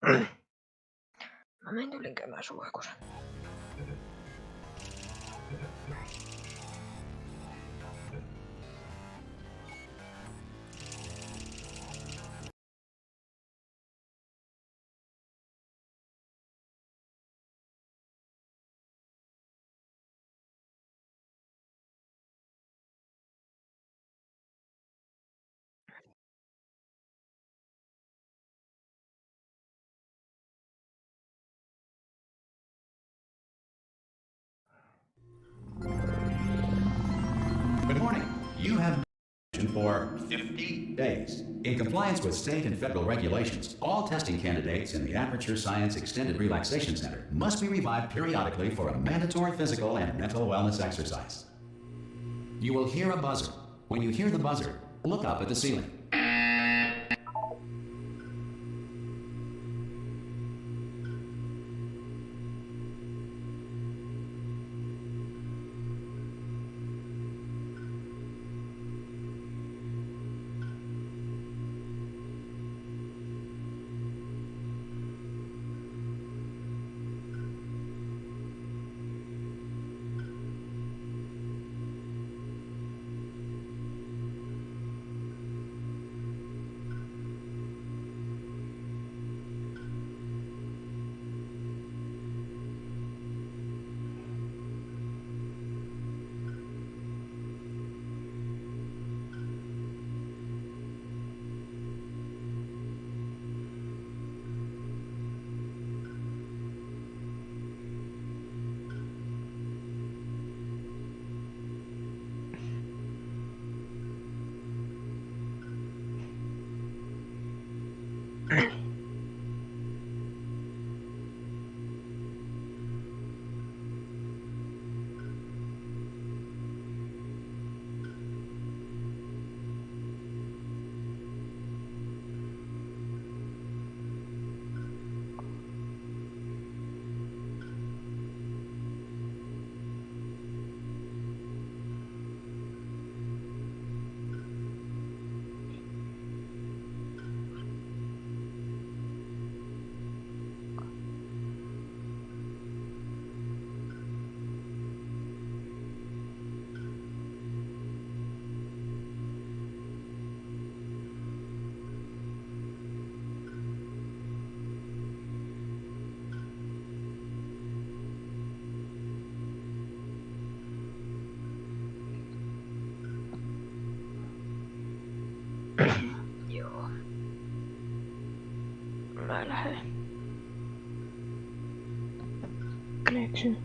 Mä menin tulin käymään suihkussa. Good morning. You have been for 50 days. In compliance with state and federal regulations, all testing candidates in the Aperture Science Extended Relaxation Center must be revived periodically for a mandatory physical and mental wellness exercise. You will hear a buzzer. When you hear the buzzer, look up at the ceiling. Joo. Mä lähden. Connection.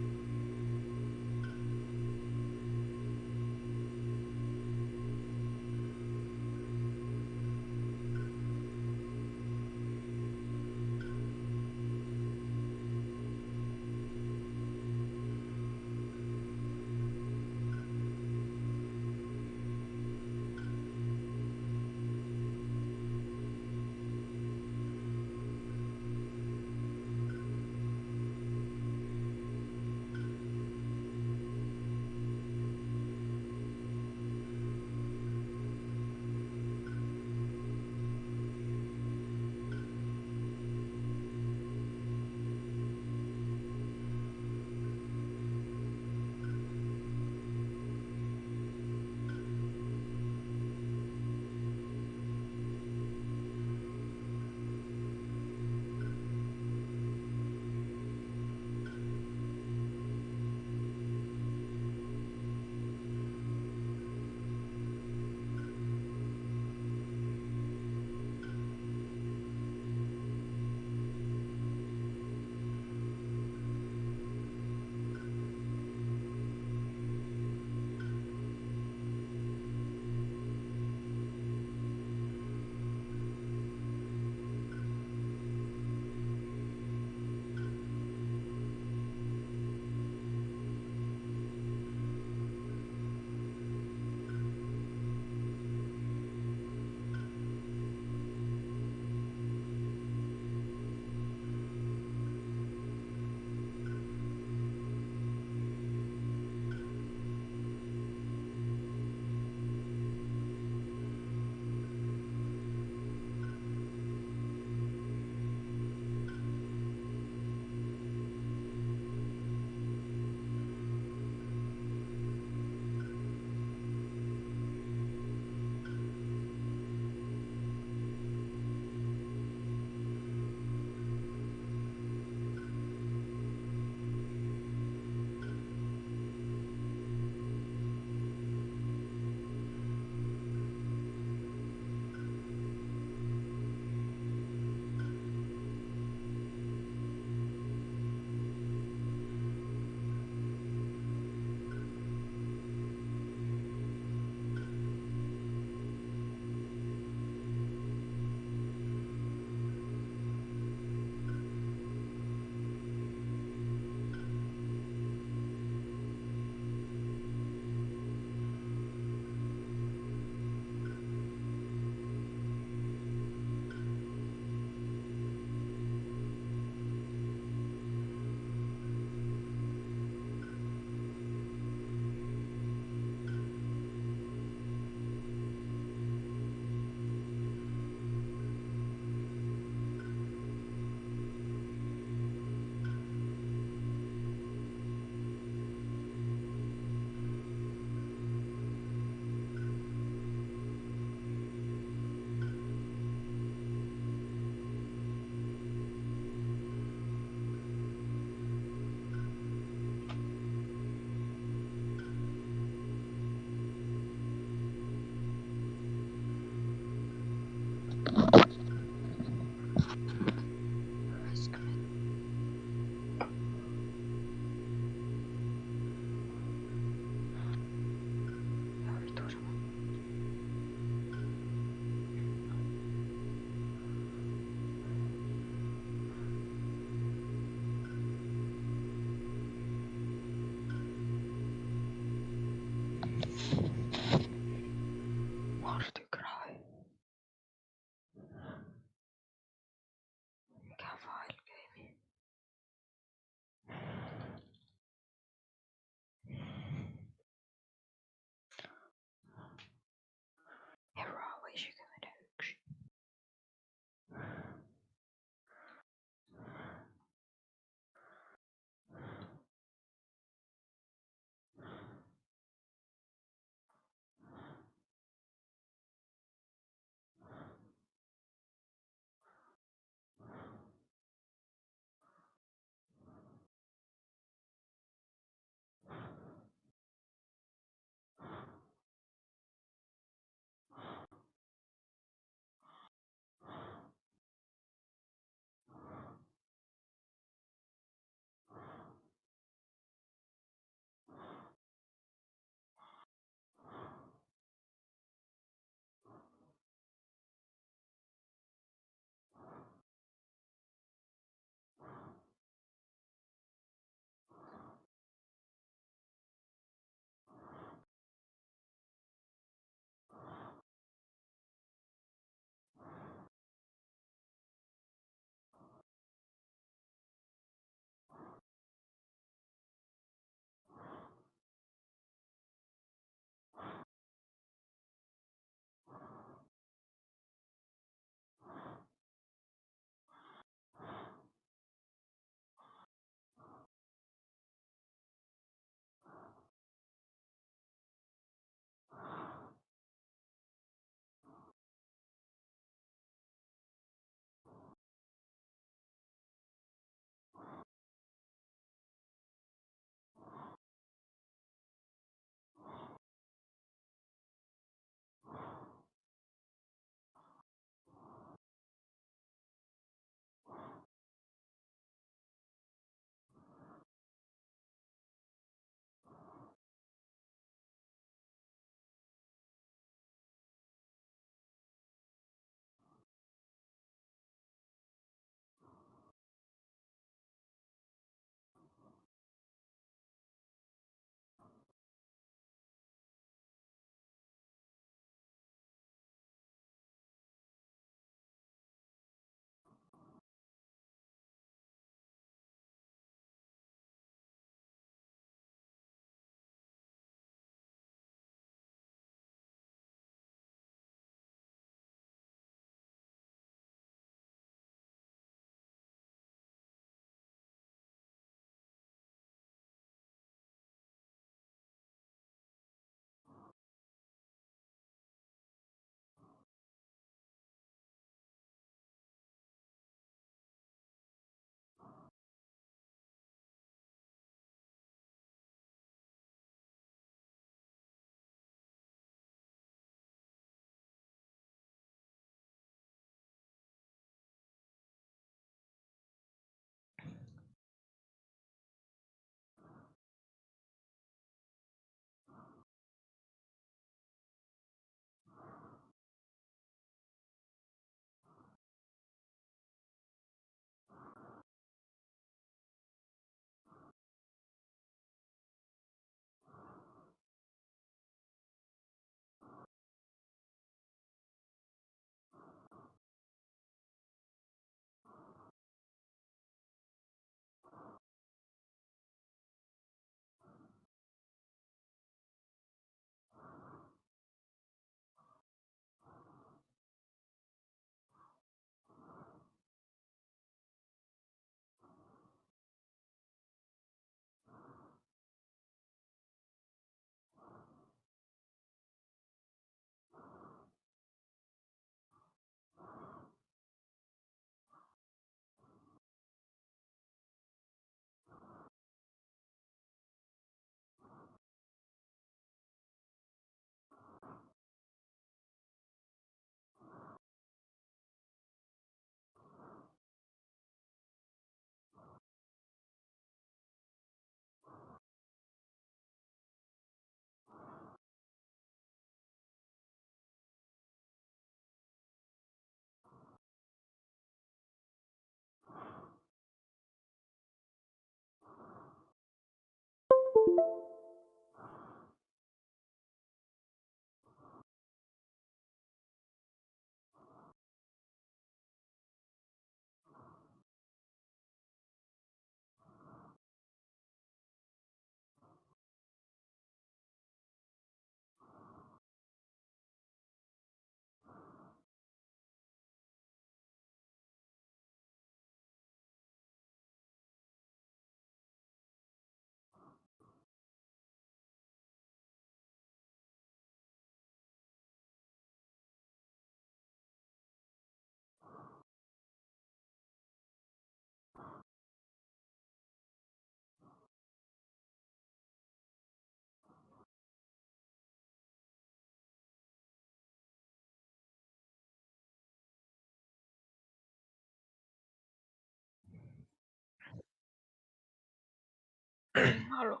Halo.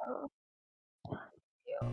Halo. Joo.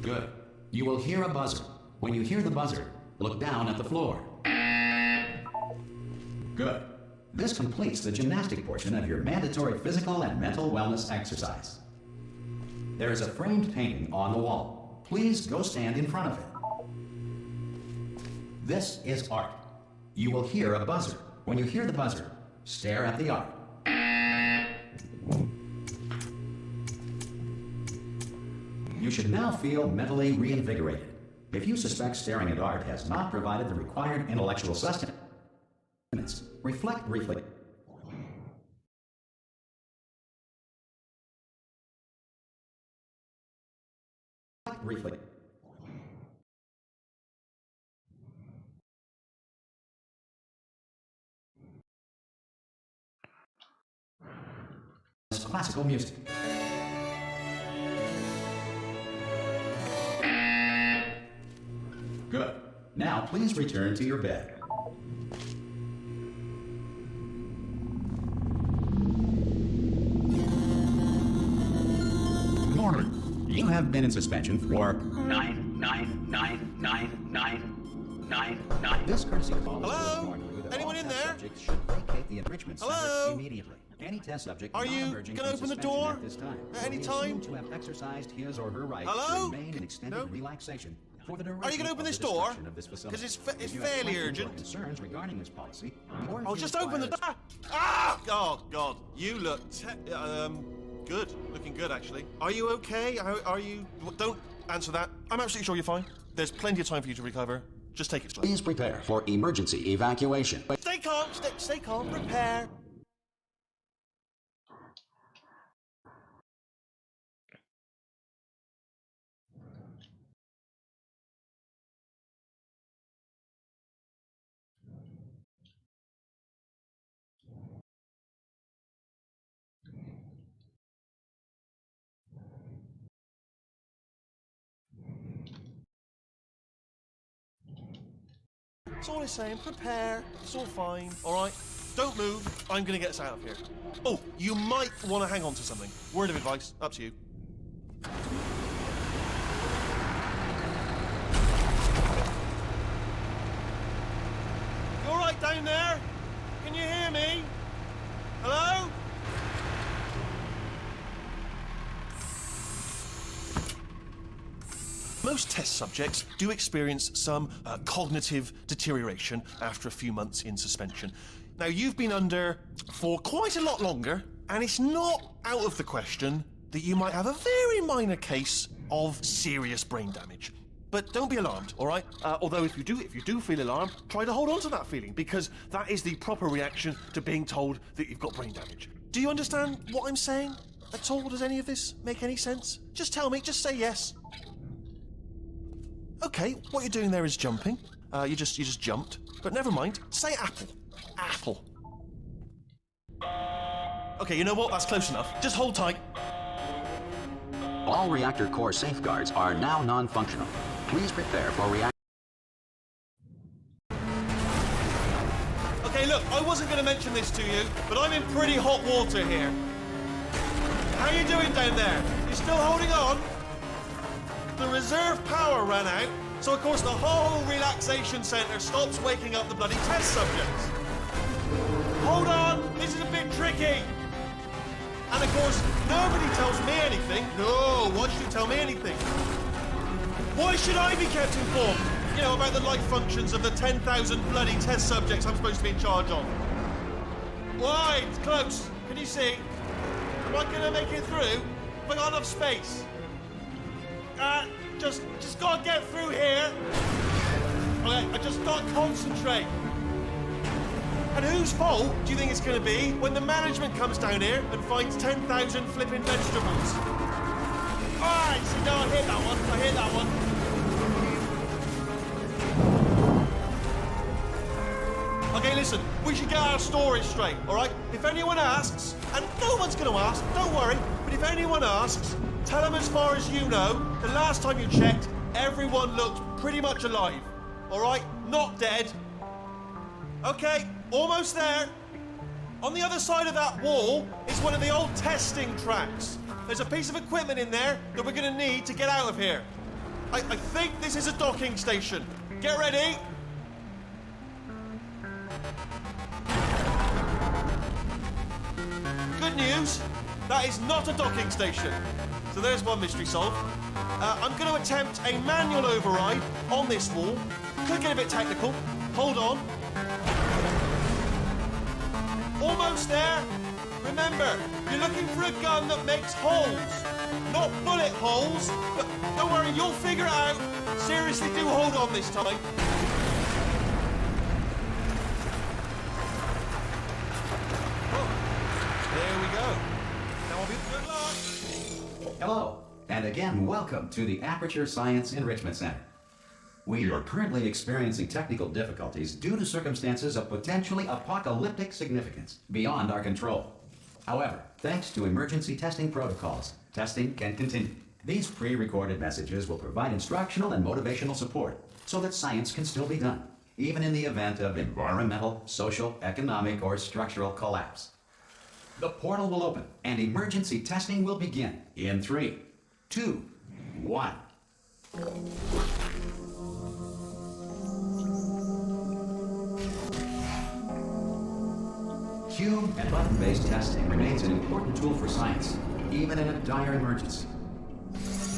Good. You will hear a buzzer. When you hear the buzzer, look down at the floor. Good. This completes the gymnastic portion of your mandatory physical and mental wellness exercise. There is a framed painting on the wall. Please go stand in front of it. This is art. You will hear a buzzer. When you hear the buzzer, stare at the art. You should now feel mentally reinvigorated. If you suspect staring at art has not provided the required intellectual sustenance, reflect briefly. Briefly. Classical music. Good. Now please return to your bed. Good morning. You have been in suspension for 9999999. This courtesy call. Hello? Anyone in there? Should vacate the enrichment center Hello? immediately. Any test subject Are you non-emerging gonna from open the suspension door at this time at any will be time? assumed to have exercised his or her right Hello? to remain in extended No? relaxation for the duration Are you going to open of this the door? description of this facility. Because it's If you have fairly questions or urgent. concerns regarding this policy, or if Oh, you just open the require- door. Ah! Oh, God. You look good. Looking good, actually. Are you okay? Are you... Don't answer that. I'm absolutely sure you're fine. There's plenty of time for you to recover. Just take it slow. Please prepare for emergency evacuation. Stay calm. Stay calm. Prepare. That's all he's saying. Prepare. It's all fine. All right? Don't move. I'm going to get us out of here. Oh, you might want to hang on to something. Word of advice. Up to you. You all right down there? Can you hear me? Hello? Most test subjects do experience some cognitive deterioration after a few months in suspension. Now, you've been under for quite a lot longer, and it's not out of the question that you might have a very minor case of serious brain damage. But don't be alarmed, all right? Although if you do feel alarmed, try to hold on to that feeling, because that is the proper reaction to being told that you've got brain damage. Do you understand what I'm saying at all? Does any of this make any sense? Just tell me, just say yes. Okay, what you're doing there is jumping. You just jumped. But never mind. Say apple. Apple. Okay, you know what? That's close enough. Just hold tight. All reactor core safeguards are now non-functional. Please prepare for reactor. Okay, look, I wasn't going to mention this to you, but I'm in pretty hot water here. How you doing down there? You still holding on? The reserve power ran out, so of course the whole relaxation centre stops waking up the bloody test subjects. Hold on, this is a bit tricky. And of course, nobody tells me anything. No, why should you tell me anything? Why should I be kept informed? You know, about the life functions of the 10,000 bloody test subjects I'm supposed to be in charge of. Why? It's close. Can you see? Am I gonna make it through? Have I got enough space? Just gotta get through here. Okay, I just gotta concentrate. And whose fault do you think it's going to be when the management comes down here and finds 10,000 flipping vegetables? Alright, so no, I hear that one. I hear that one. Okay, listen, we should get our story straight, alright? If anyone asks, and no one's going to ask, don't worry, but if anyone asks, tell them as far as you know, the last time you checked, everyone looked pretty much alive, alright? Not dead. Okay, almost there. On the other side of that wall is one of the old testing tracks. There's a piece of equipment in there that we're going to need to get out of here. I think this is a docking station. Get ready. Good news, that is not a docking station. So there's one mystery solved. I'm going to attempt a manual override on this wall. Could get a bit technical. Hold on. Almost there. Remember, you're looking for a gun that makes holes. Not bullet holes, but don't worry, you'll figure it out. Seriously, do hold on this time. There we go. Now I'll be good luck. Hello, and again, welcome to the Aperture Science Enrichment Center. We are currently experiencing technical difficulties due to circumstances of potentially apocalyptic significance beyond our control. However, thanks to emergency testing protocols, testing can continue. These pre-recorded messages will provide instructional and motivational support so that science can still be done, even in the event of environmental, social, economic, or structural collapse. The portal will open and emergency testing will begin in 3, 2, 1. Cube and button-based testing remains an important tool for science, even in a dire emergency.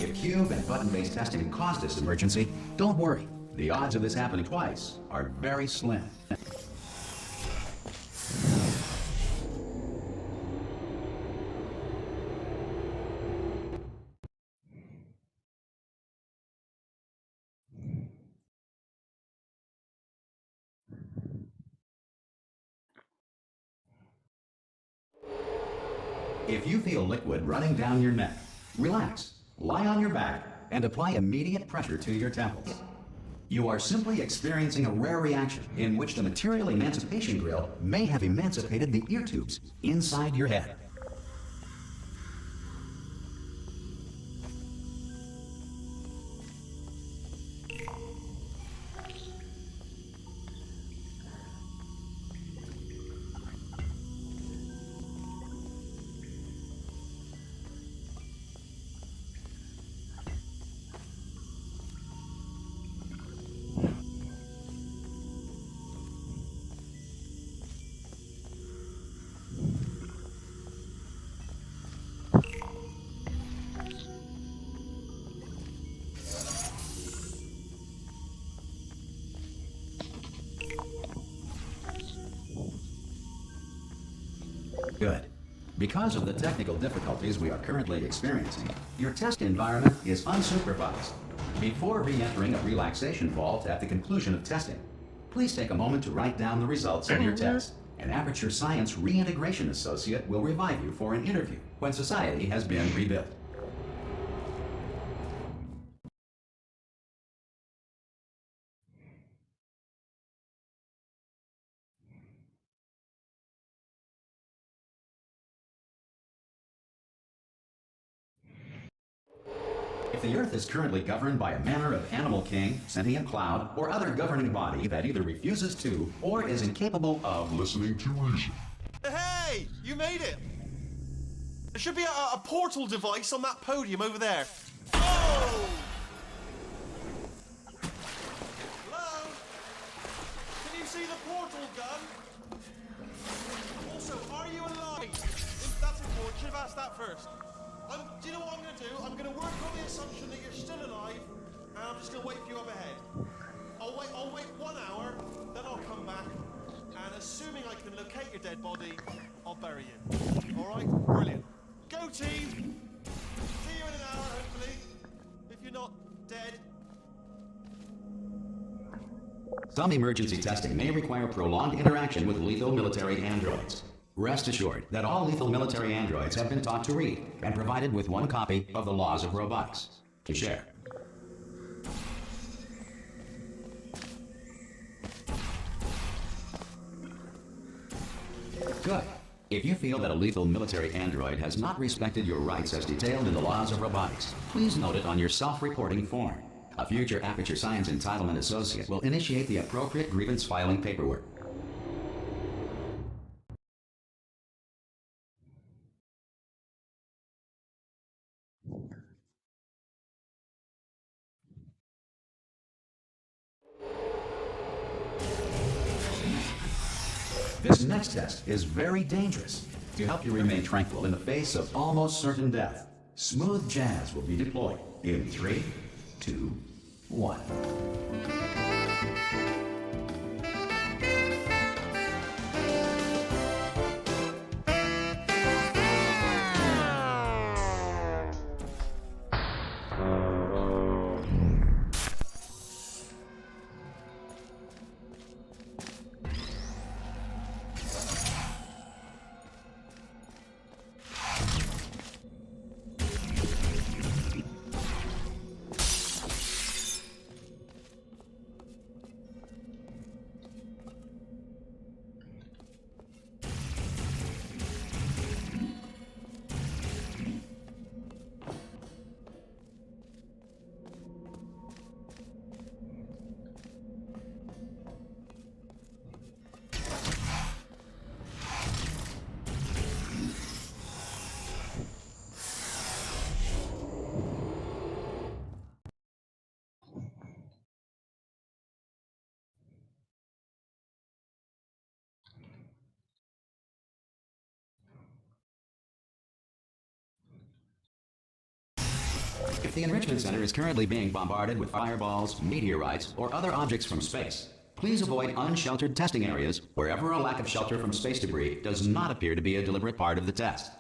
If cube and button-based testing caused this emergency, don't worry. The odds of this happening twice are very slim. If you feel liquid running down your neck, relax, lie on your back, and apply immediate pressure to your temples. You are simply experiencing a rare reaction in which the material emancipation grill may have emancipated the ear tubes inside your head. Good. Because of the technical difficulties we are currently experiencing, your test environment is unsupervised. Before re-entering a relaxation vault at the conclusion of testing, please take a moment to write down the results of your test. An Aperture Science Reintegration Associate will revive you for an interview when society has been rebuilt. If the Earth is currently governed by a manner of animal king, sentient cloud, or other governing body that either refuses to or is incapable of listening to reason. Hey, you made it. There should be a portal device on that podium over there. Oh! Hello? Can you see the portal gun? Also, are you alive? That's important. Should have asked that first. Do you know what I'm going to do? I'm going to work on the assumption that you're still alive, and I'm just going to wait for you up ahead. I'll wait 1 hour, then I'll come back, and assuming I can locate your dead body, I'll bury you. All right? Brilliant. Go team! See you in an hour, hopefully, if you're not dead. Some emergency testing may require prolonged interaction with lethal military androids. Rest assured that all lethal military androids have been taught to read and provided with one copy of the Laws of Robotics to share. Good. If you feel that a lethal military android has not respected your rights as detailed in the Laws of Robotics, please note it on your self-reporting form. A future Aperture Science Entitlement Associate will initiate the appropriate grievance filing paperwork. This next test is very dangerous. To help you remain tranquil in the face of almost certain death, smooth jazz will be deployed in 3, 2, 1. If the Enrichment Center is currently being bombarded with fireballs, meteorites, or other objects from space, please avoid unsheltered testing areas wherever a lack of shelter from space debris does not appear to be a deliberate part of the test.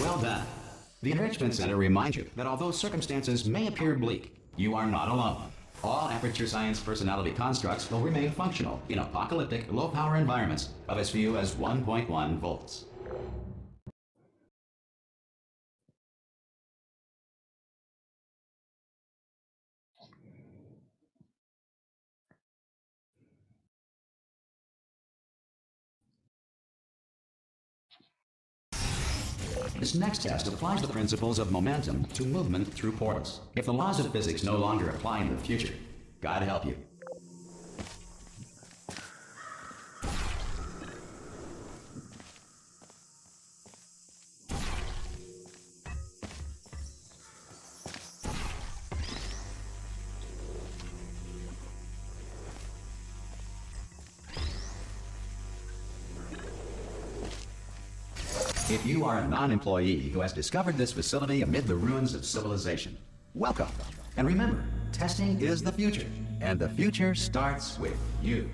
Well done. The Enrichment Center reminds you that although circumstances may appear bleak, you are not alone. All Aperture Science personality constructs will remain functional in apocalyptic, low-power environments of as few as 1.1 volts. This next test applies the principles of momentum to movement through portals. If the laws of physics no longer apply in the future, God help you. If you are a non-employee who has discovered this facility amid the ruins of civilization, welcome. And remember, testing is the future, and the future starts with you.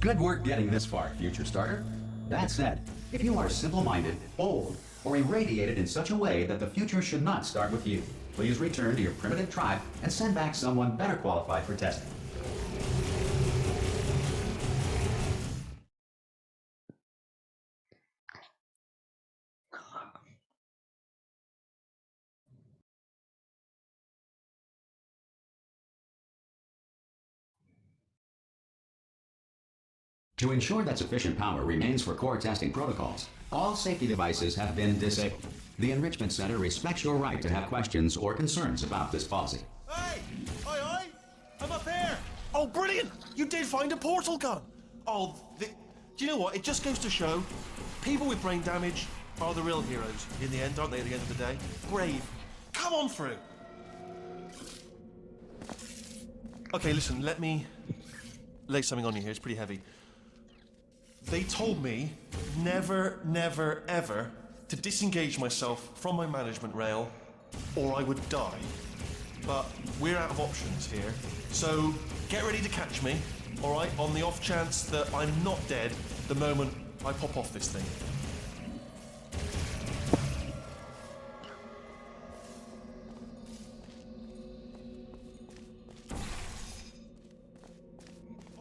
Good work getting this far, future starter. That said, if you are simple-minded, bold, or irradiated in such a way that the future should not start with you, please return to your primitive tribe and send back someone better qualified for testing. To ensure that sufficient power remains for core testing protocols, all safety devices have been disabled. The Enrichment Center respects your right to have questions or concerns about this policy. Hey! Aye! I'm up here! Oh, brilliant! You did find a portal gun! Oh, do you know what? It just goes to show, people with brain damage are the real heroes in the end, aren't they, at the end of the day? Brave. Come on through! Okay, listen, let me lay something on you here. It's pretty heavy. They told me never, never, ever to disengage myself from my management rail or I would die. But we're out of options here, so get ready to catch me, all right, on the off chance that I'm not dead the moment I pop off this thing.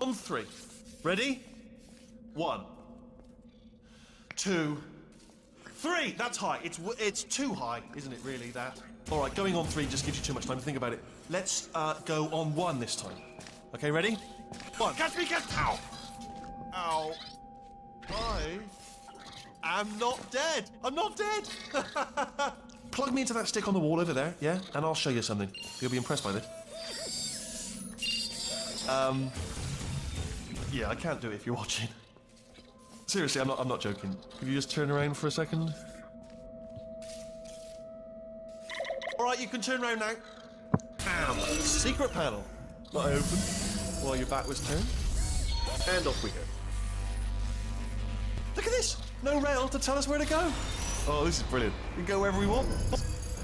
On three. Ready? 1, 2, 3. That's high. It's too high, isn't it? Really, that. All right, going on 3 just gives you too much time to think about it. Let's go on 1 this time. Okay, ready? 1. Catch me! Ow! Ow! I am not dead. I'm not dead. Plug me into that stick on the wall over there, yeah, and I'll show you something. You'll be impressed by this. Yeah, I can't do it if you're watching. Seriously, I'm not joking. Could you just turn around for a second? Alright, you can turn around now. Bam! Secret panel. Not open while your back was turned. And off we go. Look at this! No rail to tell us where to go. Oh, this is brilliant. We can go wherever we want.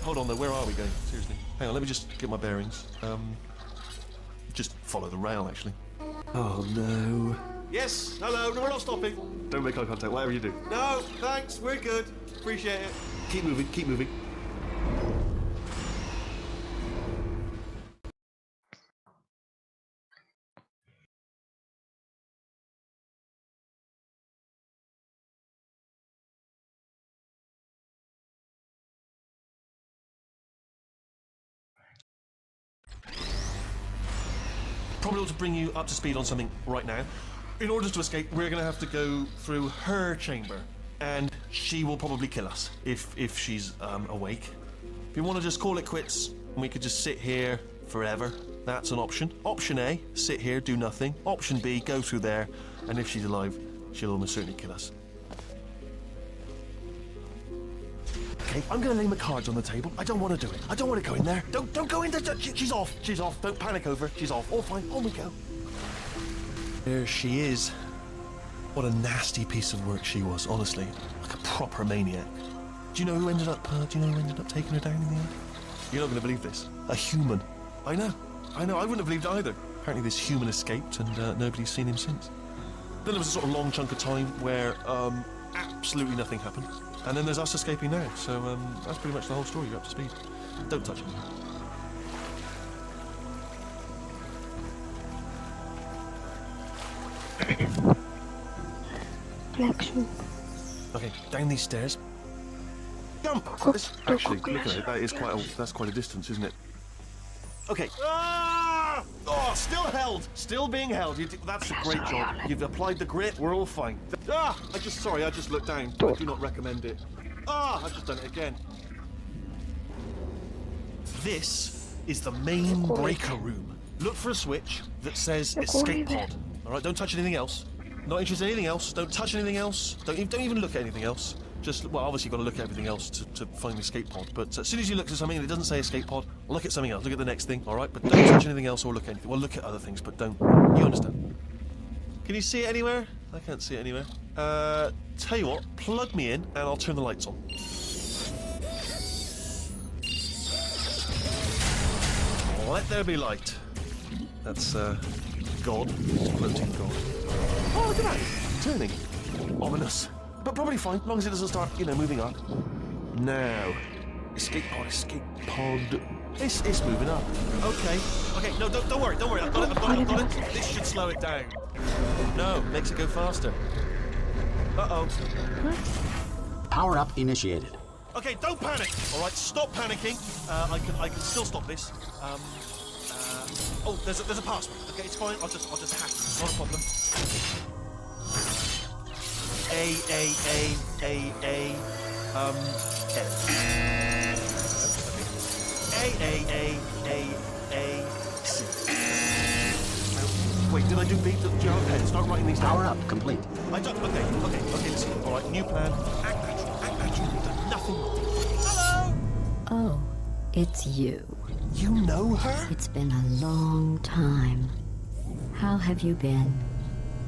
Hold on though, where are we going? Seriously. Hang on, let me just get my bearings. Just follow the rail, actually. Oh no. Yes, hello, no, we're not stopping. Don't make eye contact, whatever you do. No, thanks, we're good. Appreciate it. Keep moving, keep moving. Probably ought to bring you up to speed on something right now. In order to escape, we're going to have to go through her chamber, and she will probably kill us if she's awake. If you want to just call it quits, and we could just sit here forever, that's an option. Option A, sit here, do nothing. Option B, go through there, and if she's alive, she'll almost certainly kill us. Okay, I'm going to lay my cards on the table. I don't want to do it. I don't want to go in there. Don't go in there. She's off. She's off. Don't panic over. She's off. All fine. On we go. There she is. What a nasty piece of work she was, honestly. Like a proper maniac. Do you know who ended up taking her down in the end? You're not going to believe this. A human. I know. I wouldn't have believed it either. Apparently this human escaped and nobody's seen him since. Then there was a sort of long chunk of time where absolutely nothing happened. And then there's us escaping now. So that's pretty much the whole story. You're up to speed. Don't touch it. Reflection. Okay, down these stairs. Jump! Actually, looking at it, that's quite a distance, isn't it? Okay. Ah! Oh, still held. Still being held. That's a great job. You've applied the grit. We're all fine. Ah! I just looked down. I do not recommend it. Ah! I've just done it again. This is the main breaker room. Look for a switch that says escape pod. All right, don't touch anything else. Not interested in anything else. Don't touch anything else. Don't even look at anything else. Just, well, obviously you've got to look at everything else to find the escape pod. But as soon as you look at something and it doesn't say escape pod, look at something else. Look at the next thing, all right? But don't touch anything else or look at anything. Well, look at other things, but don't. You understand? Can you see it anywhere? I can't see it anywhere. Tell you what, plug me in and I'll turn the lights on. Let there be light. That's, God. Floating God. Oh, look at that! Turning. Ominous. But probably fine, as long as it doesn't start, moving up. Now. Escape pod. It's moving up. Okay, no, don't worry. I've got it. This should slow it down. No, makes it go faster. Uh-oh. Power up initiated. Okay, don't panic. All right, stop panicking. I can still stop this. Oh, there's a password. Okay, it's fine. I'll just hack it. Not a problem. A. C. Wait, did I do B? Start writing these down. Power up complete. I don't. Okay, listen. All right, new plan. Act natural. You've done nothing wrong. Hello. Oh, it's you. You know her? It's been a long time. How have you been?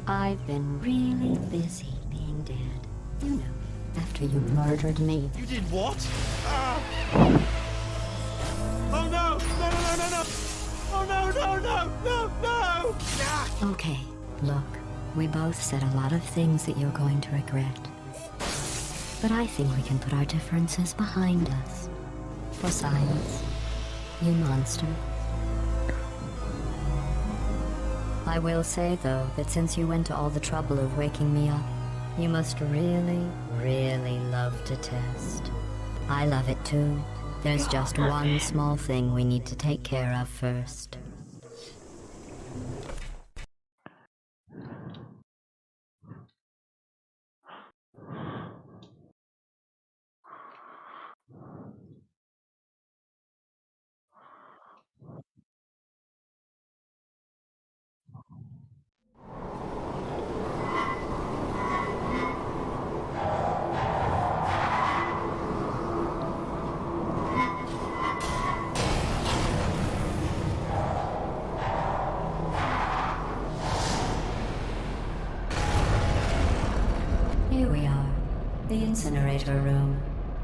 I've been really busy being dead. You know, after you murdered me. You did what? Oh no! No! Oh no! Okay, look, we both said a lot of things that you're going to regret. But I think we can put our differences behind us. For science, you monster. I will say, though, that since you went to all the trouble of waking me up, you must really, really love to test. I love it too. There's just one small thing we need to take care of first. Here we are, the Incinerator Room.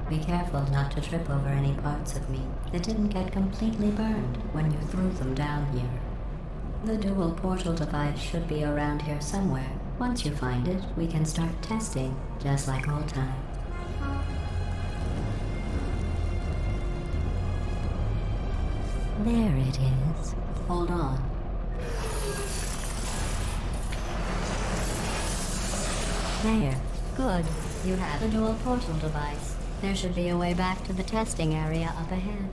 Be careful not to trip over any parts of me that didn't get completely burned when you threw them down here. The dual portal device should be around here somewhere. Once you find it, we can start testing, just like old times. There it is. Hold on. There. Good. You have a dual portal device. There should be a way back to the testing area up ahead.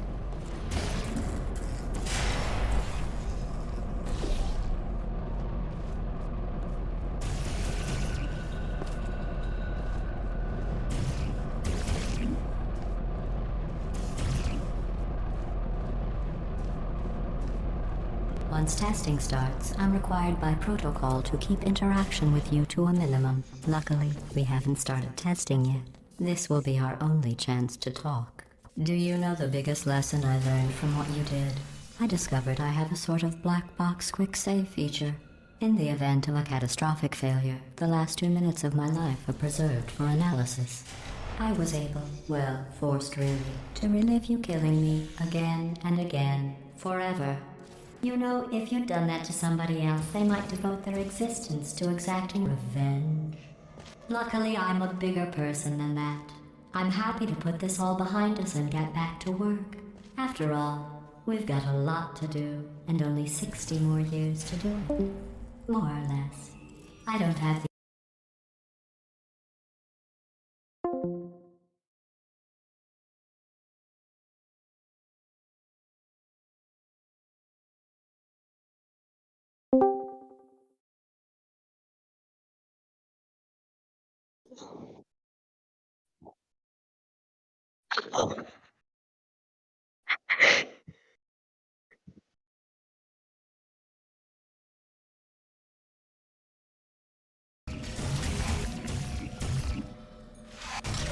Once testing starts, I'm required by protocol to keep interaction with you to a minimum. Luckily, we haven't started testing yet. This will be our only chance to talk. Do you know the biggest lesson I learned from what you did? I discovered I have a sort of black box quick save feature. In the event of a catastrophic failure, the last 2 minutes of my life are preserved for analysis. I was able, well, forced really, to relive you killing me again and again, forever, You know, if you'd done that to somebody else, they might devote their existence to exacting revenge. Luckily, I'm a bigger person than that. I'm happy to put this all behind us and get back to work. After all, we've got a lot to do, and only 60 more years to do it. More or less. I don't have the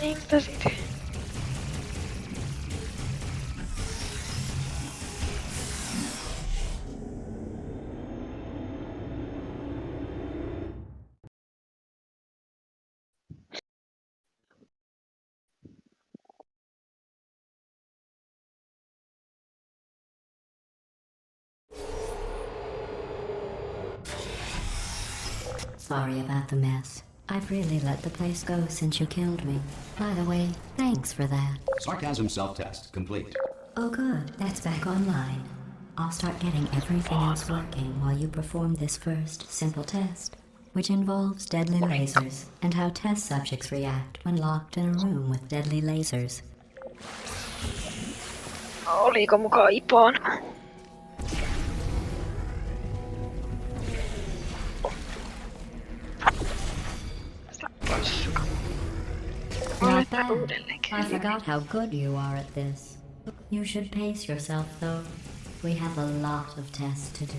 Niinpä sitten. Sorry about the mess. I've really let the place go since you killed me. By the way, thanks for that. Sarcasm self-test complete. Oh good, that's back online. I'll start getting everything else working while you perform this first simple test, which involves deadly lasers and how test subjects react when locked in a room with deadly lasers. Oliko mukaan Ipoon? Not bad. I forgot how good you are at this. You should pace yourself, though. We have a lot of tests to do.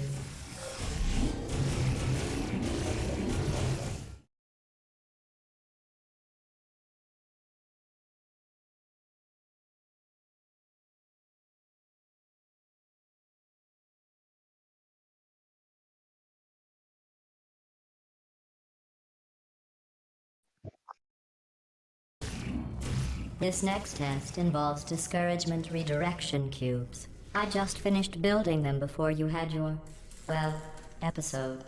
This next test involves Discouragement Redirection cubes. I just finished building them before you had your, well, episode.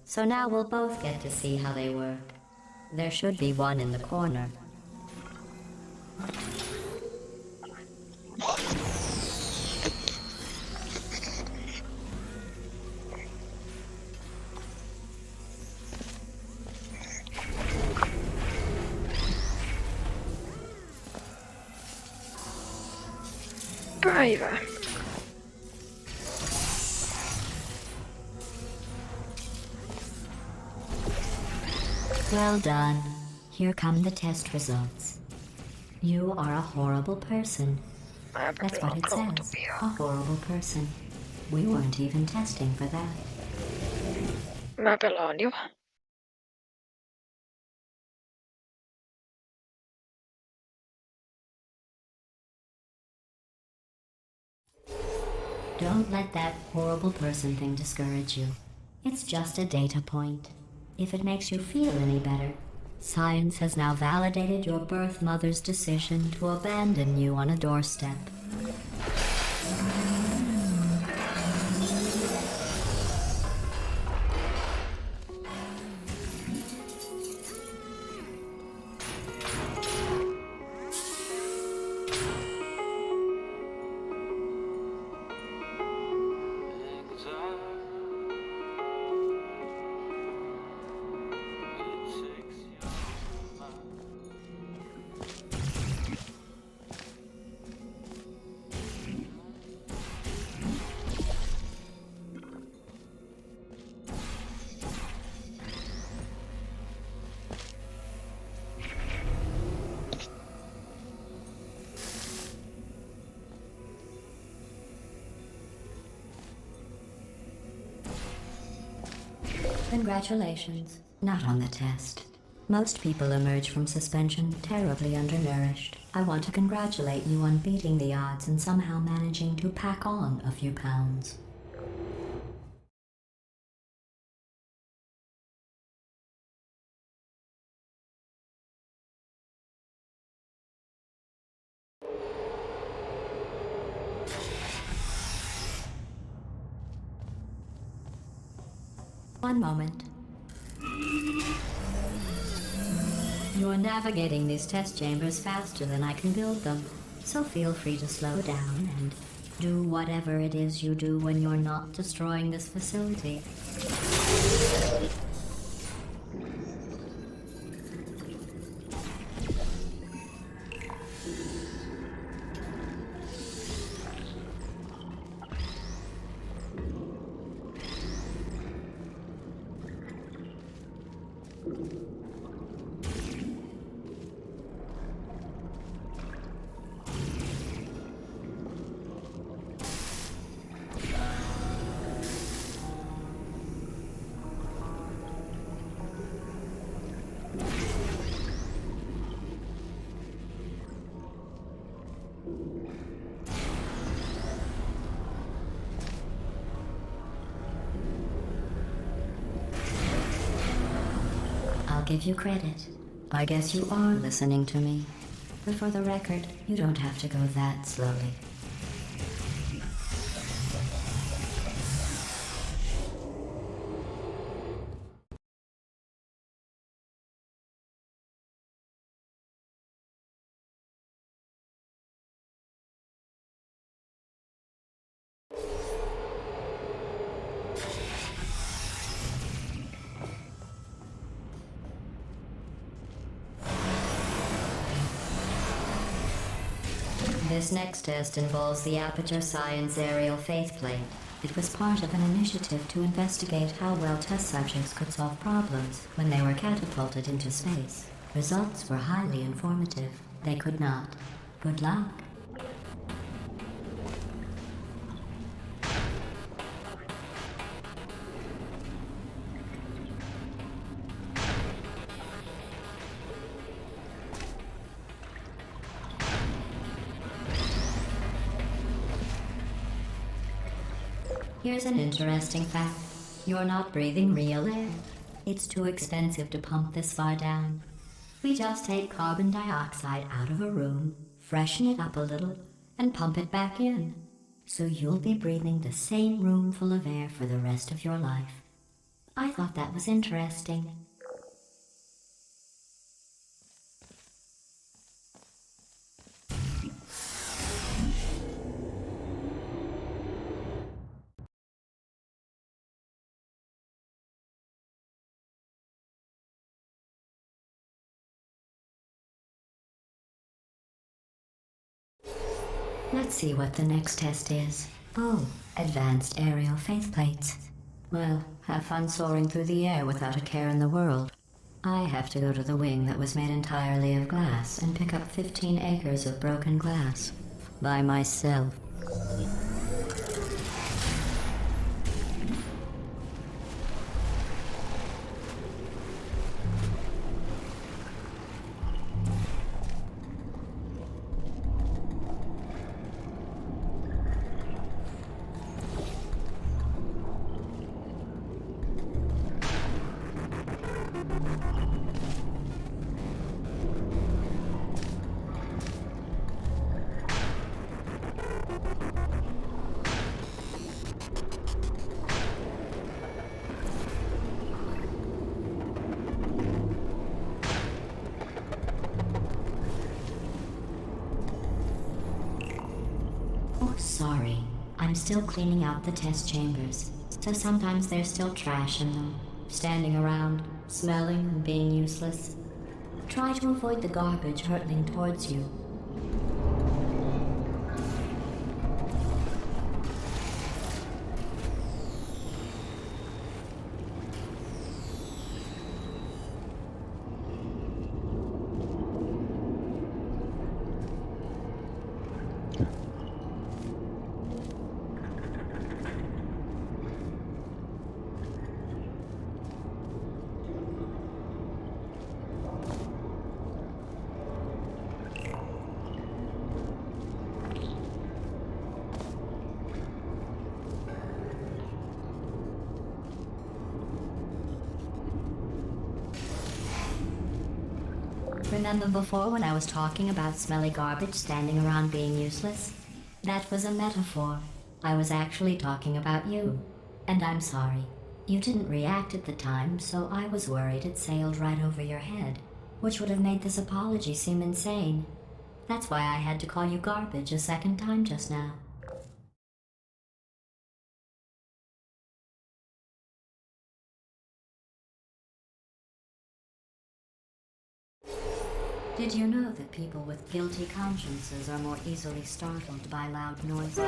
So now we'll both get to see how they work. There should be one in the corner. Päivää. Well done. Here come the test results. You are a horrible person. That's what it says. A horrible person. We weren't even testing for that. Mä pelaan jo. Don't let that horrible person thing discourage you. It's just a data point. If it makes you feel any better, science has now validated your birth mother's decision to abandon you on a doorstep. Congratulations. Not on the test. Most people emerge from suspension terribly undernourished. I want to congratulate you on beating the odds and somehow managing to pack on a few pounds. One moment. You're navigating these test chambers faster than I can build them, so feel free to slow down and do whatever it is you do when you're not destroying this facility. Give you credit. I guess you are listening to me. But for the record, you don't have to go that slowly. This next test involves the Aperture Science Aerial Faithplate. It was part of an initiative to investigate how well test subjects could solve problems when they were catapulted into space. Results were highly informative. They could not. Good luck. Here's an interesting fact. You're not breathing real air. It's too expensive to pump this far down. We just take carbon dioxide out of a room, freshen it up a little, and pump it back in. So you'll be breathing the same room full of air for the rest of your life. I thought that was interesting. Let's see what the next test is. Oh, advanced aerial faithplates. Well, have fun soaring through the air without a care in the world. I have to go to the wing that was made entirely of glass and pick up 15 acres of broken glass. By myself. Sorry, I'm still cleaning out the test chambers, so sometimes there's still trash in them, standing around, smelling and being useless. Try to avoid the garbage hurtling towards you. Remember before when I was talking about smelly garbage standing around being useless? That was a metaphor. I was actually talking about you. And I'm sorry. You didn't react at the time, so I was worried it sailed right over your head, which would have made this apology seem insane. That's why I had to call you garbage a second time just now. Did you know that people with guilty consciences are more easily startled by loud noises?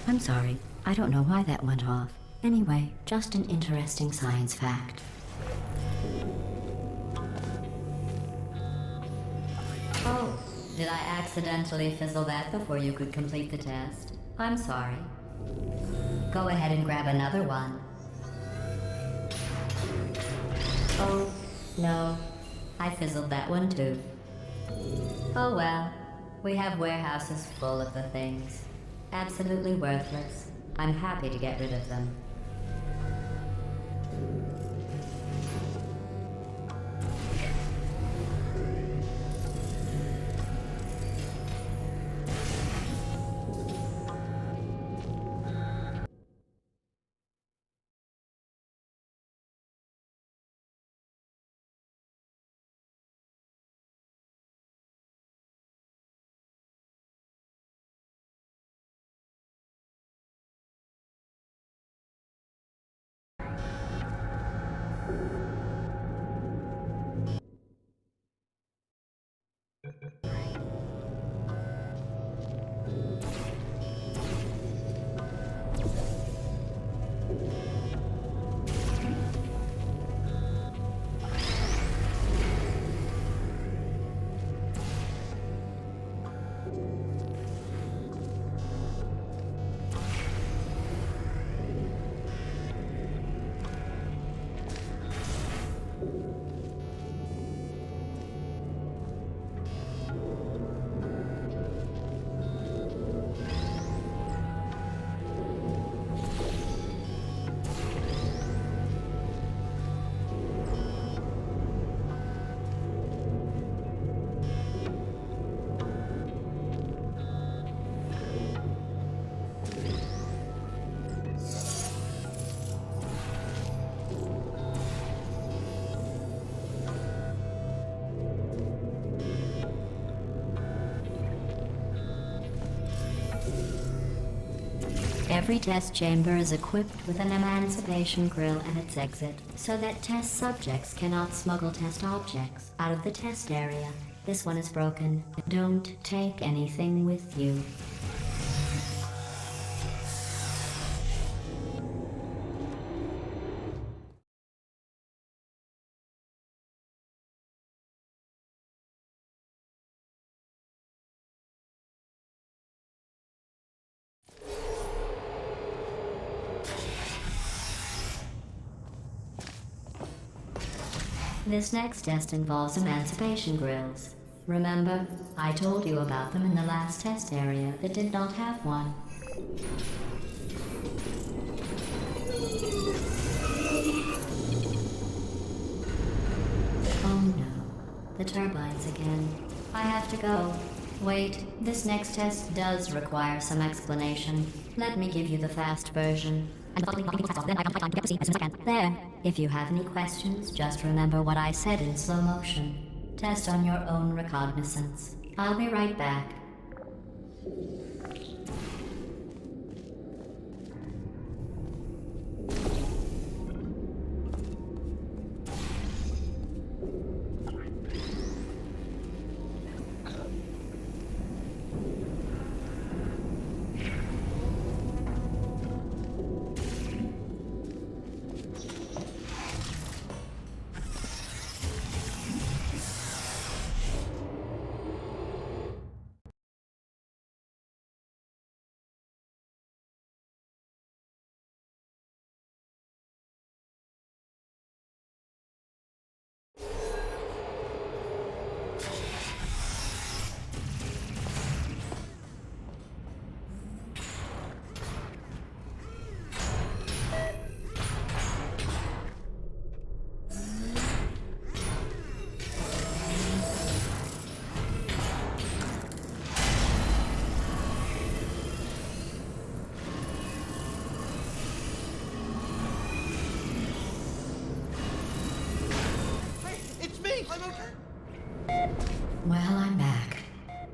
I'm sorry, I don't know why that went off. Anyway, just an interesting science fact. Oh, did I accidentally fizzle that before you could complete the test? I'm sorry. Go ahead and grab another one. Oh, no. I fizzled that one too. Oh well. We have warehouses full of the things. Absolutely worthless. I'm happy to get rid of them. Every test chamber is equipped with an emancipation grill at its exit, so that test subjects cannot smuggle test objects out of the test area. This one is broken. Don't take anything with you. This next test involves emancipation grills. Remember, I told you about them in the last test area that did not have one. Oh no, the turbines again. I have to go. Wait, this next test does require some explanation. Let me give you the fast version. There. If you have any questions, just remember what I said in slow motion. Test on your own recognizance. I'll be right back. Well, I'm back.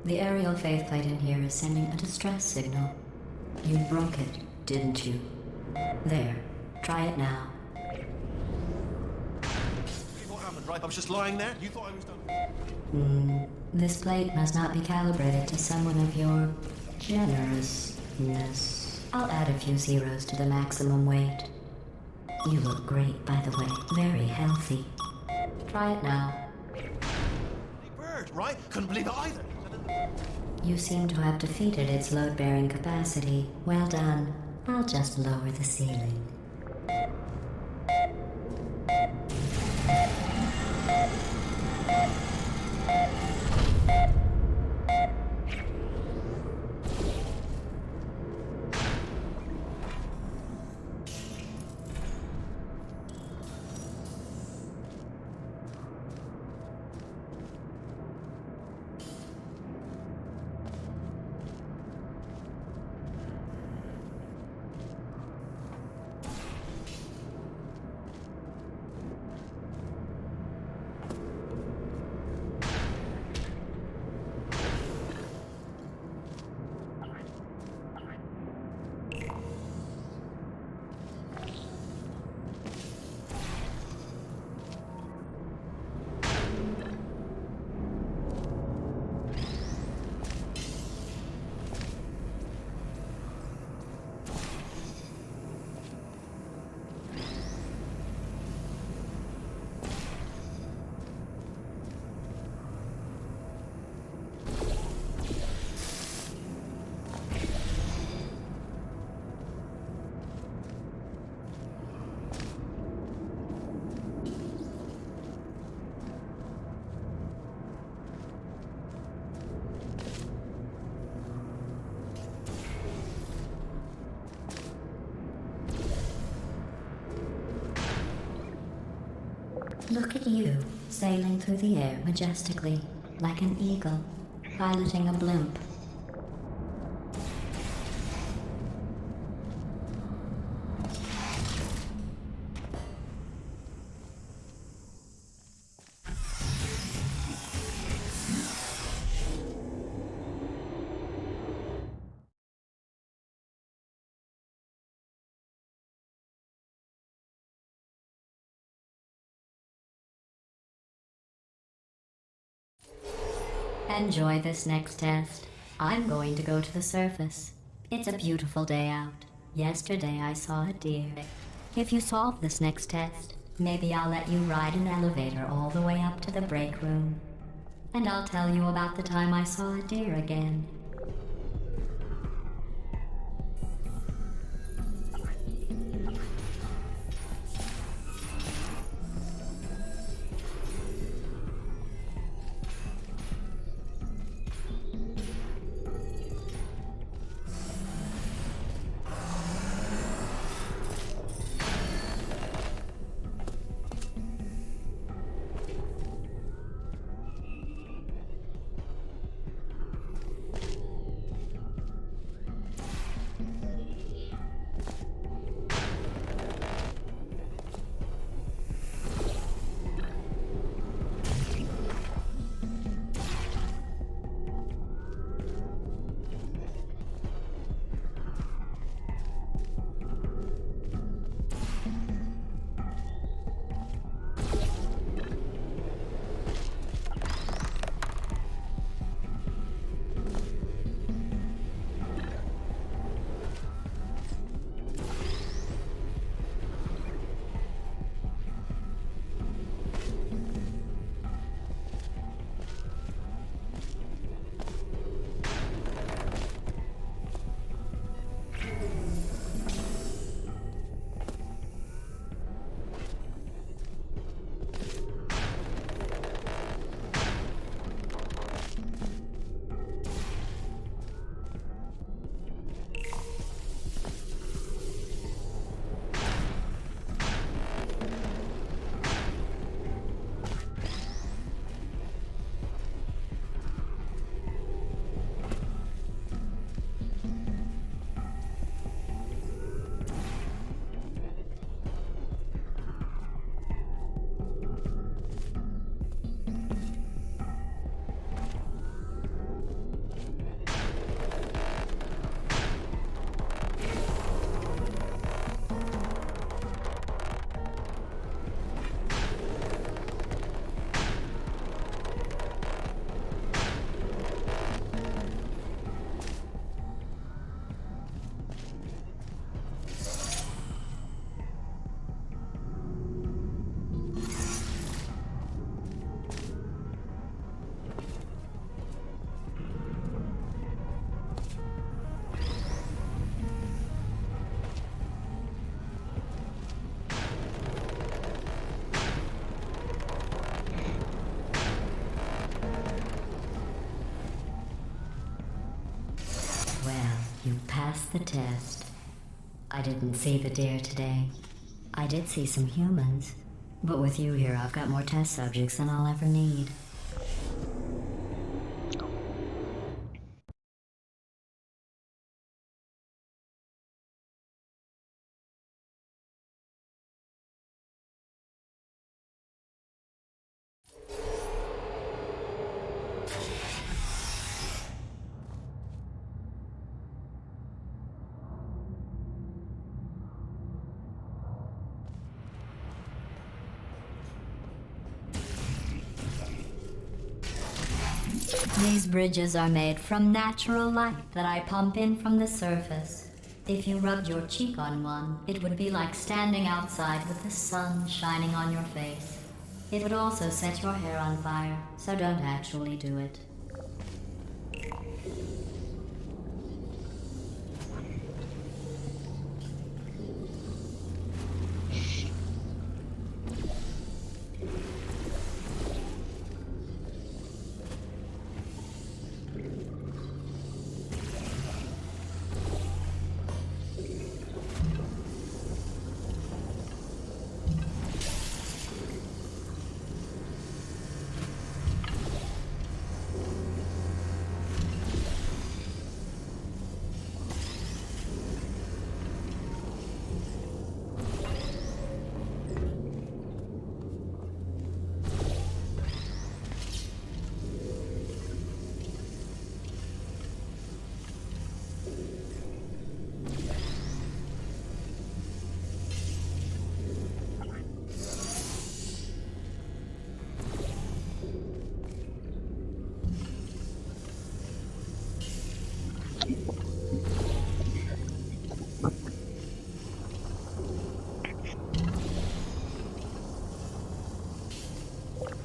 The aerial faceplate in here is sending a distress signal. You broke it, didn't you? There. Try it now. What happened, right? I was just lying there. You thought I was done. This plate must not be calibrated to someone of your generousness. I'll add a few zeros to the maximum weight. You look great, by the way. Very healthy. Try it now. Hey, bird, right? Couldn't believe it either. You seem to have defeated its load-bearing capacity. Well done. I'll just lower the ceiling. Look at you, sailing through the air majestically, like an eagle, piloting a blimp. Enjoy this next test. I'm going to go to the surface. It's a beautiful day out. Yesterday I saw a deer. If you solve this next test, maybe I'll let you ride an elevator all the way up to the break room. And I'll tell you about the time I saw a deer again. the test. I didn't see the deer today. I did see some humans. But with you here, I've got more test subjects than I'll ever need. These bridges are made from natural light that I pump in from the surface. If you rubbed your cheek on one, it would be like standing outside with the sun shining on your face. It would also set your hair on fire, so don't actually do it.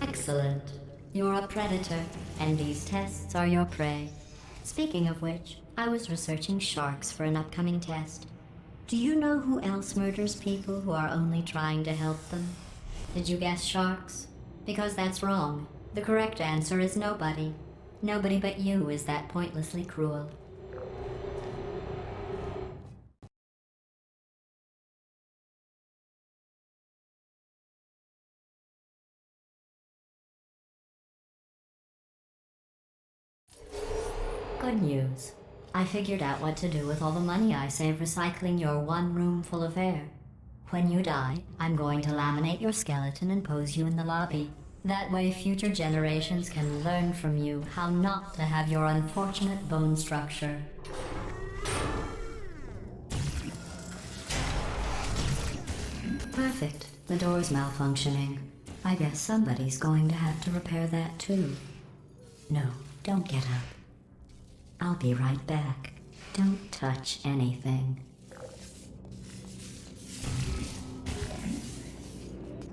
Excellent. You're a predator, and these tests are your prey. Speaking of which, I was researching sharks for an upcoming test. Do you know who else murders people who are only trying to help them? Did you guess sharks? Because that's wrong. The correct answer is nobody. Nobody but you is that pointlessly cruel. Good news. I figured out what to do with all the money I save recycling your one room full of air. When you die, I'm going to laminate your skeleton and pose you in the lobby. That way future generations can learn from you how not to have your unfortunate bone structure. Perfect. The door's malfunctioning. I guess somebody's going to have to repair that too. No, don't get up. I'll be right back. Don't touch anything.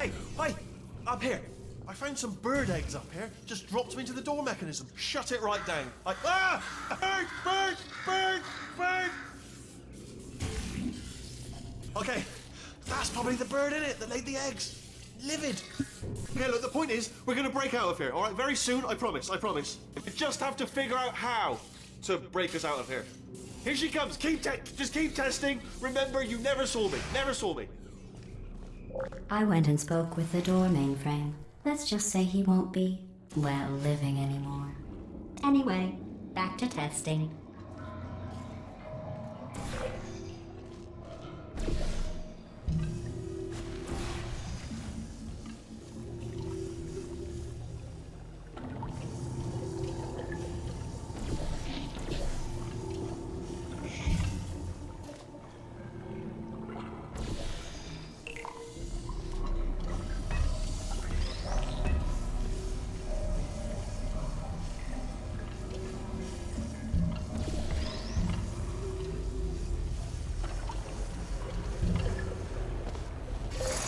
Hey, up here. I found some bird eggs up here. Just dropped them into the door mechanism. Shut it right down. Bird! Okay, that's probably the bird in it that laid the eggs. Livid. Okay, look, the point is, we're gonna break out of here, all right? Very soon, I promise. We just have to figure out how to break us out of here. Here she comes. Just keep testing. Remember, you never saw me. I went and spoke with the door mainframe. Let's just say he won't be, well, living anymore. Anyway, back to testing.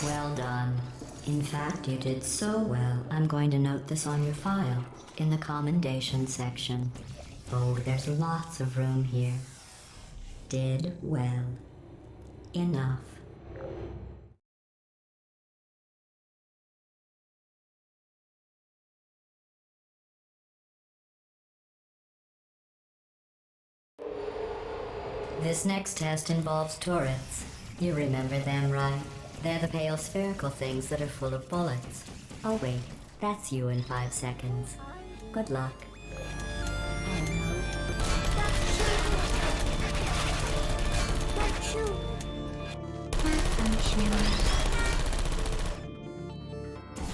Well done. In fact, you did so well, I'm going to note this on your file, in the commendation section. Oh, there's lots of room here. Did well. Enough. This next test involves turrets. You remember them, right? They're the pale spherical things that are full of bullets. Oh wait, that's you in 5 seconds. Good luck.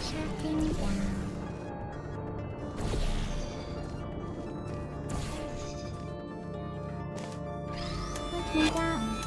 Shutting down. Put me down.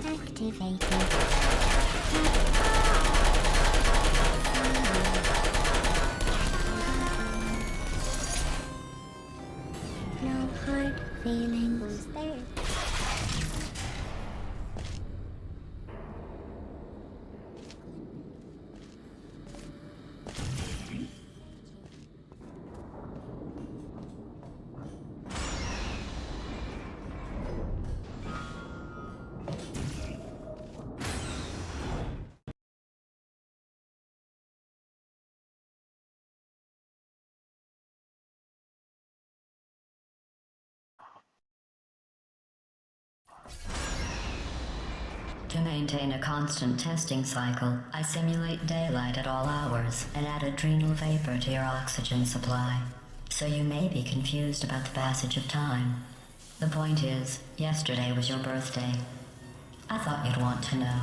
Activated. No hard feelings there. To maintain a constant testing cycle, I simulate daylight at all hours and add adrenal vapor to your oxygen supply. So you may be confused about the passage of time. The point is, yesterday was your birthday. I thought you'd want to know.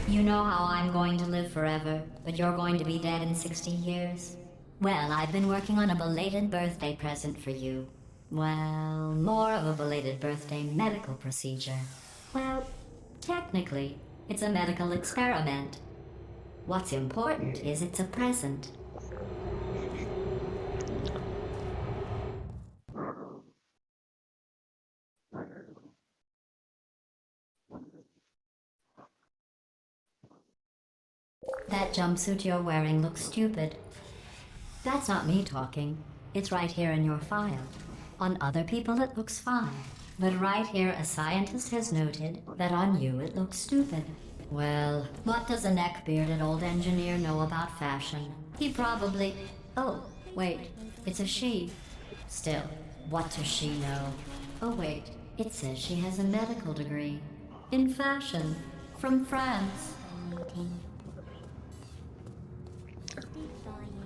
You know how I'm going to live forever, but you're going to be dead in 60 years? Well, I've been working on a belated birthday present for you. Well, more of a belated birthday medical procedure. Well, technically, it's a medical experiment. What's important is it's a present. That jumpsuit you're wearing looks stupid. That's not me talking. It's right here in your file. On other people it looks fine. But right here a scientist has noted that on you it looks stupid. Well, what does a neck-bearded old engineer know about fashion? He probably... Oh, wait, it's a she. Still, what does she know? Oh wait, it says she has a medical degree. In fashion. From France. Waiting. For you.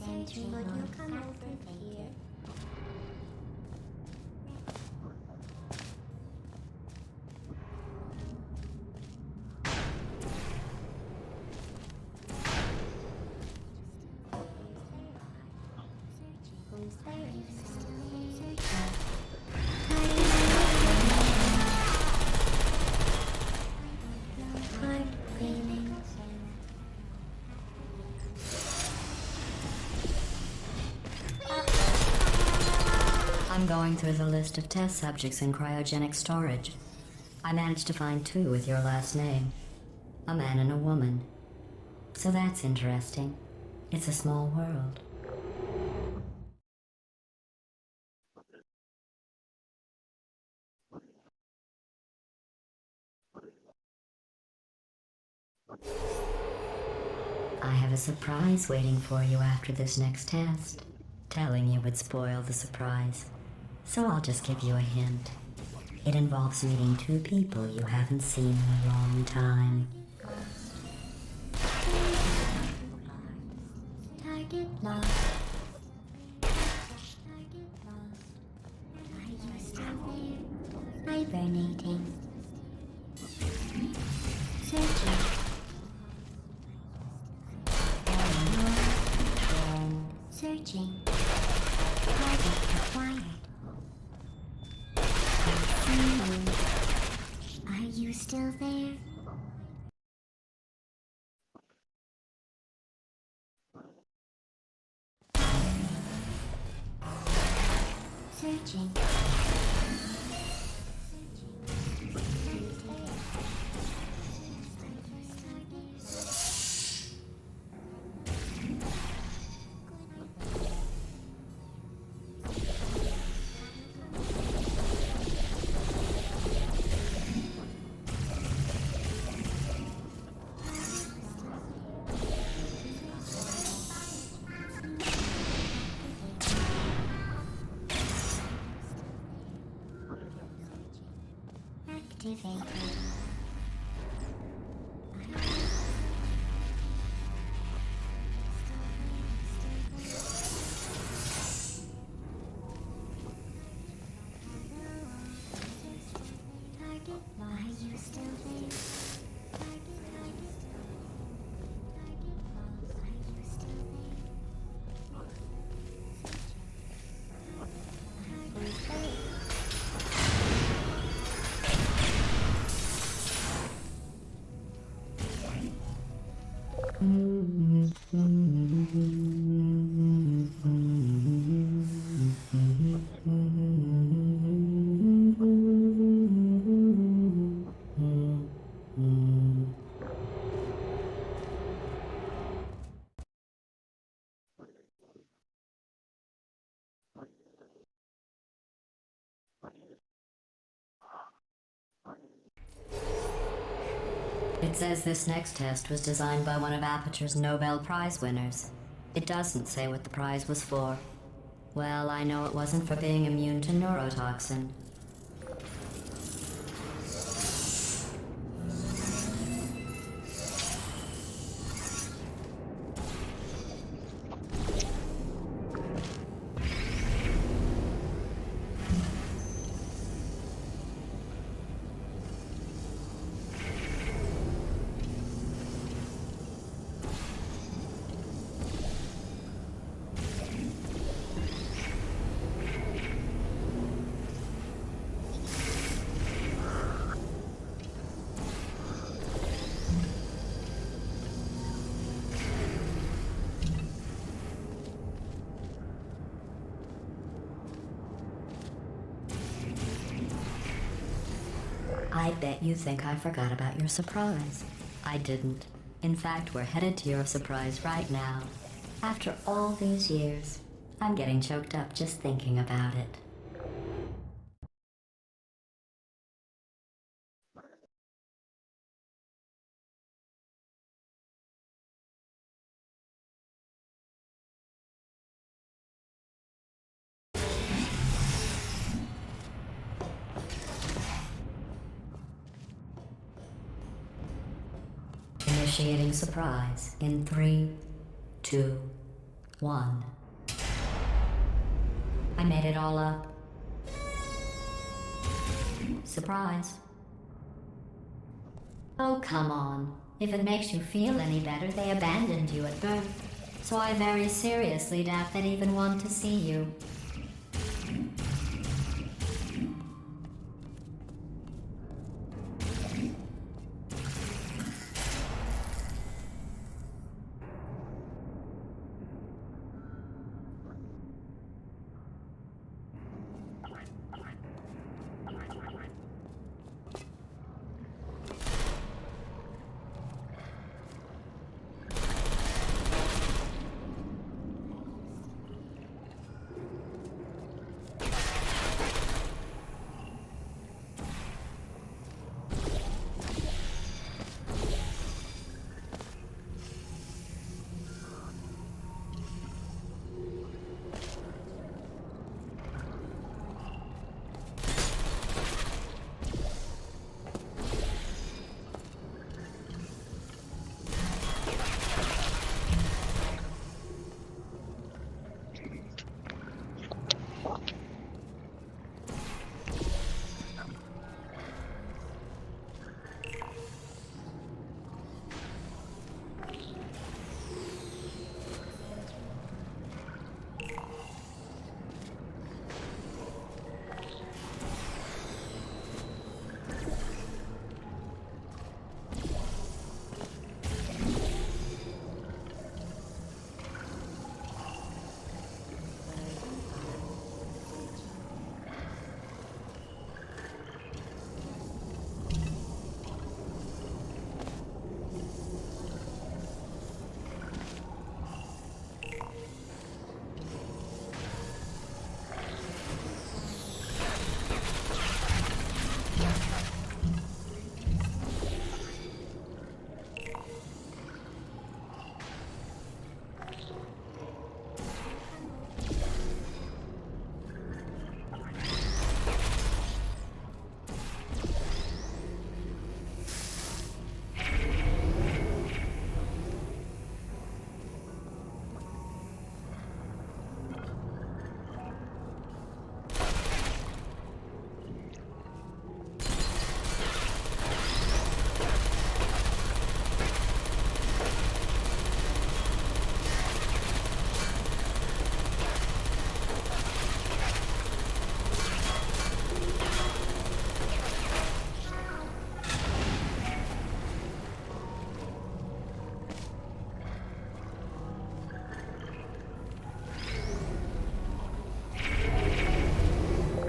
Sentry, would you come over here? Who's there? Hard feelings. I'm going through the list of test subjects in cryogenic storage. I managed to find 2 with your last name. A man and a woman. So that's interesting. It's a small world. I have a surprise waiting for you after this next test. Telling you would spoil the surprise. So I'll just give you a hint. It involves meeting 2 people you haven't seen in a long time. Target lost. Target lost. Are you still there? Hibernating. Searching. Searching. Target acquired. Are you still there? Searching. Activated. Target, are you still there? Target, are you still there? It says this next test was designed by one of Aperture's Nobel Prize winners. It doesn't say what the prize was for. Well, I know it wasn't for being immune to neurotoxin. bet you think I forgot about your surprise. I didn't. In fact, we're headed to your surprise right now. After all these years, I'm getting choked up just thinking about it. Initiating surprise in 3, 2, 1. I made it all up. Surprise. Oh, come on. If it makes you feel any better, they abandoned you at birth. So I very seriously doubt they'd even want to see you.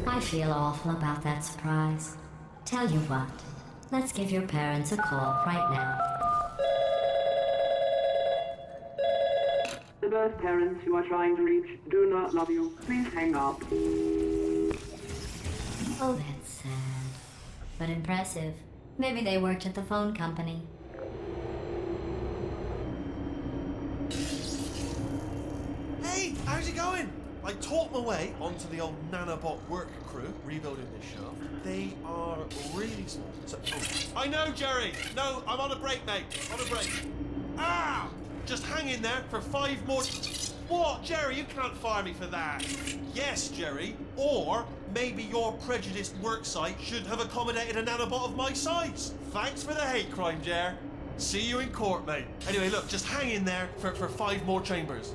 I feel awful about that surprise. Tell you what, let's give your parents a call right now. The birth parents you are trying to reach do not love you. Please hang up. Oh, that's sad. But impressive. Maybe they worked at the phone company. Hey, how's it going? I taught my way onto the old nanobot work crew rebuilding this shaft. They are really small. So, I know, Jerry. No, I'm on a break, mate. On a break. Ah! Just hang in there for 5 more... What, Jerry? You can't fire me for that. Yes, Jerry. Or maybe your prejudiced work site should have accommodated a nanobot of my size. Thanks for the hate crime, Jer. See you in court, mate. Anyway, look, just hang in there for 5 more chambers.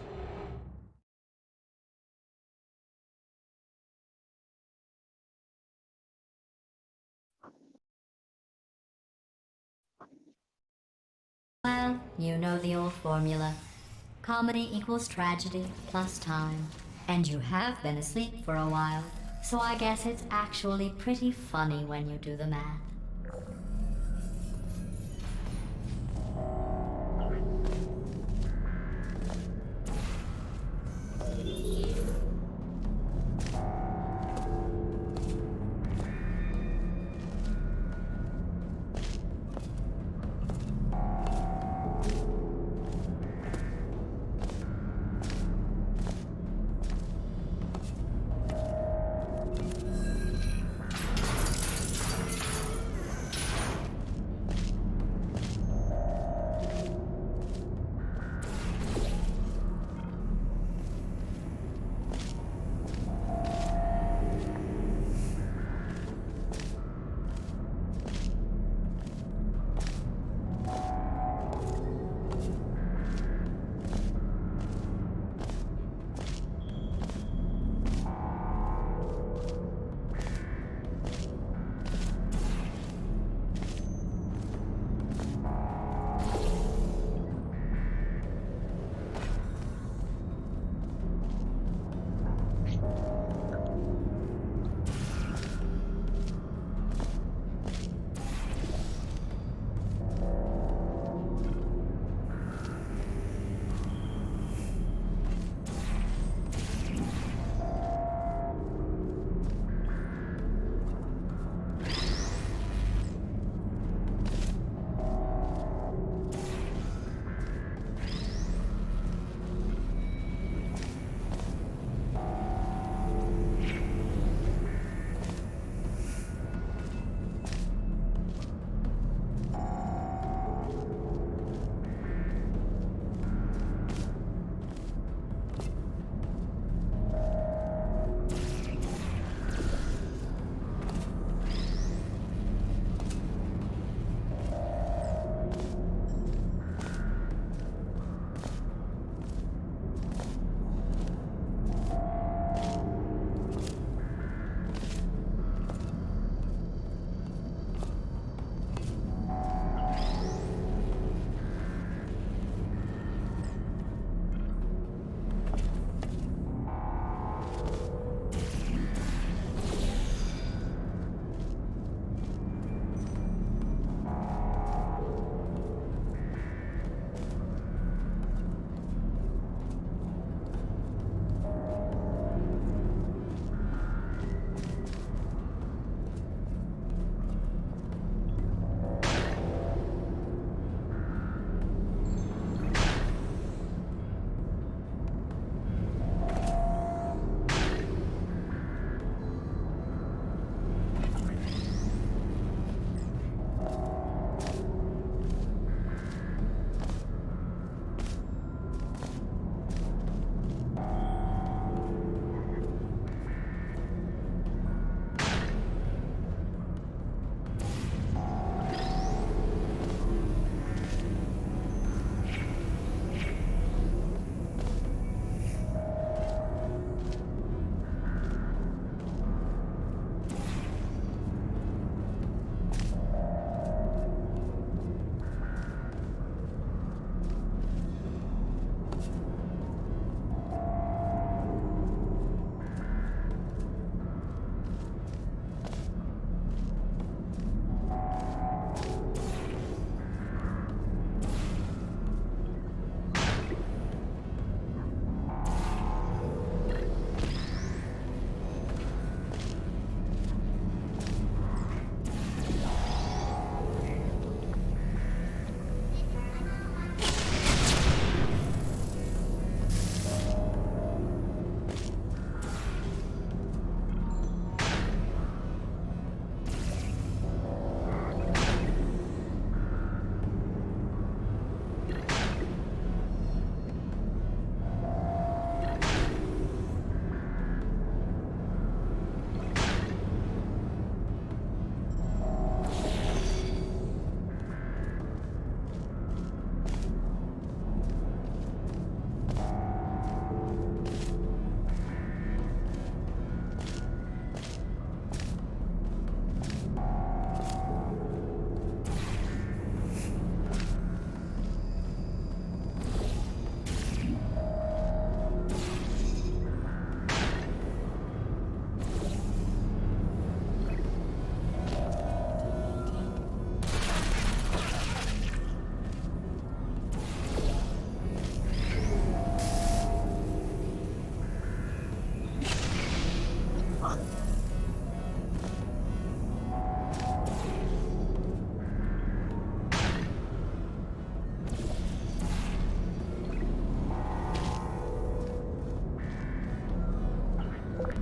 Well, you know the old formula. Comedy equals tragedy plus time. And you have been asleep for a while, so I guess it's actually pretty funny when you do the math.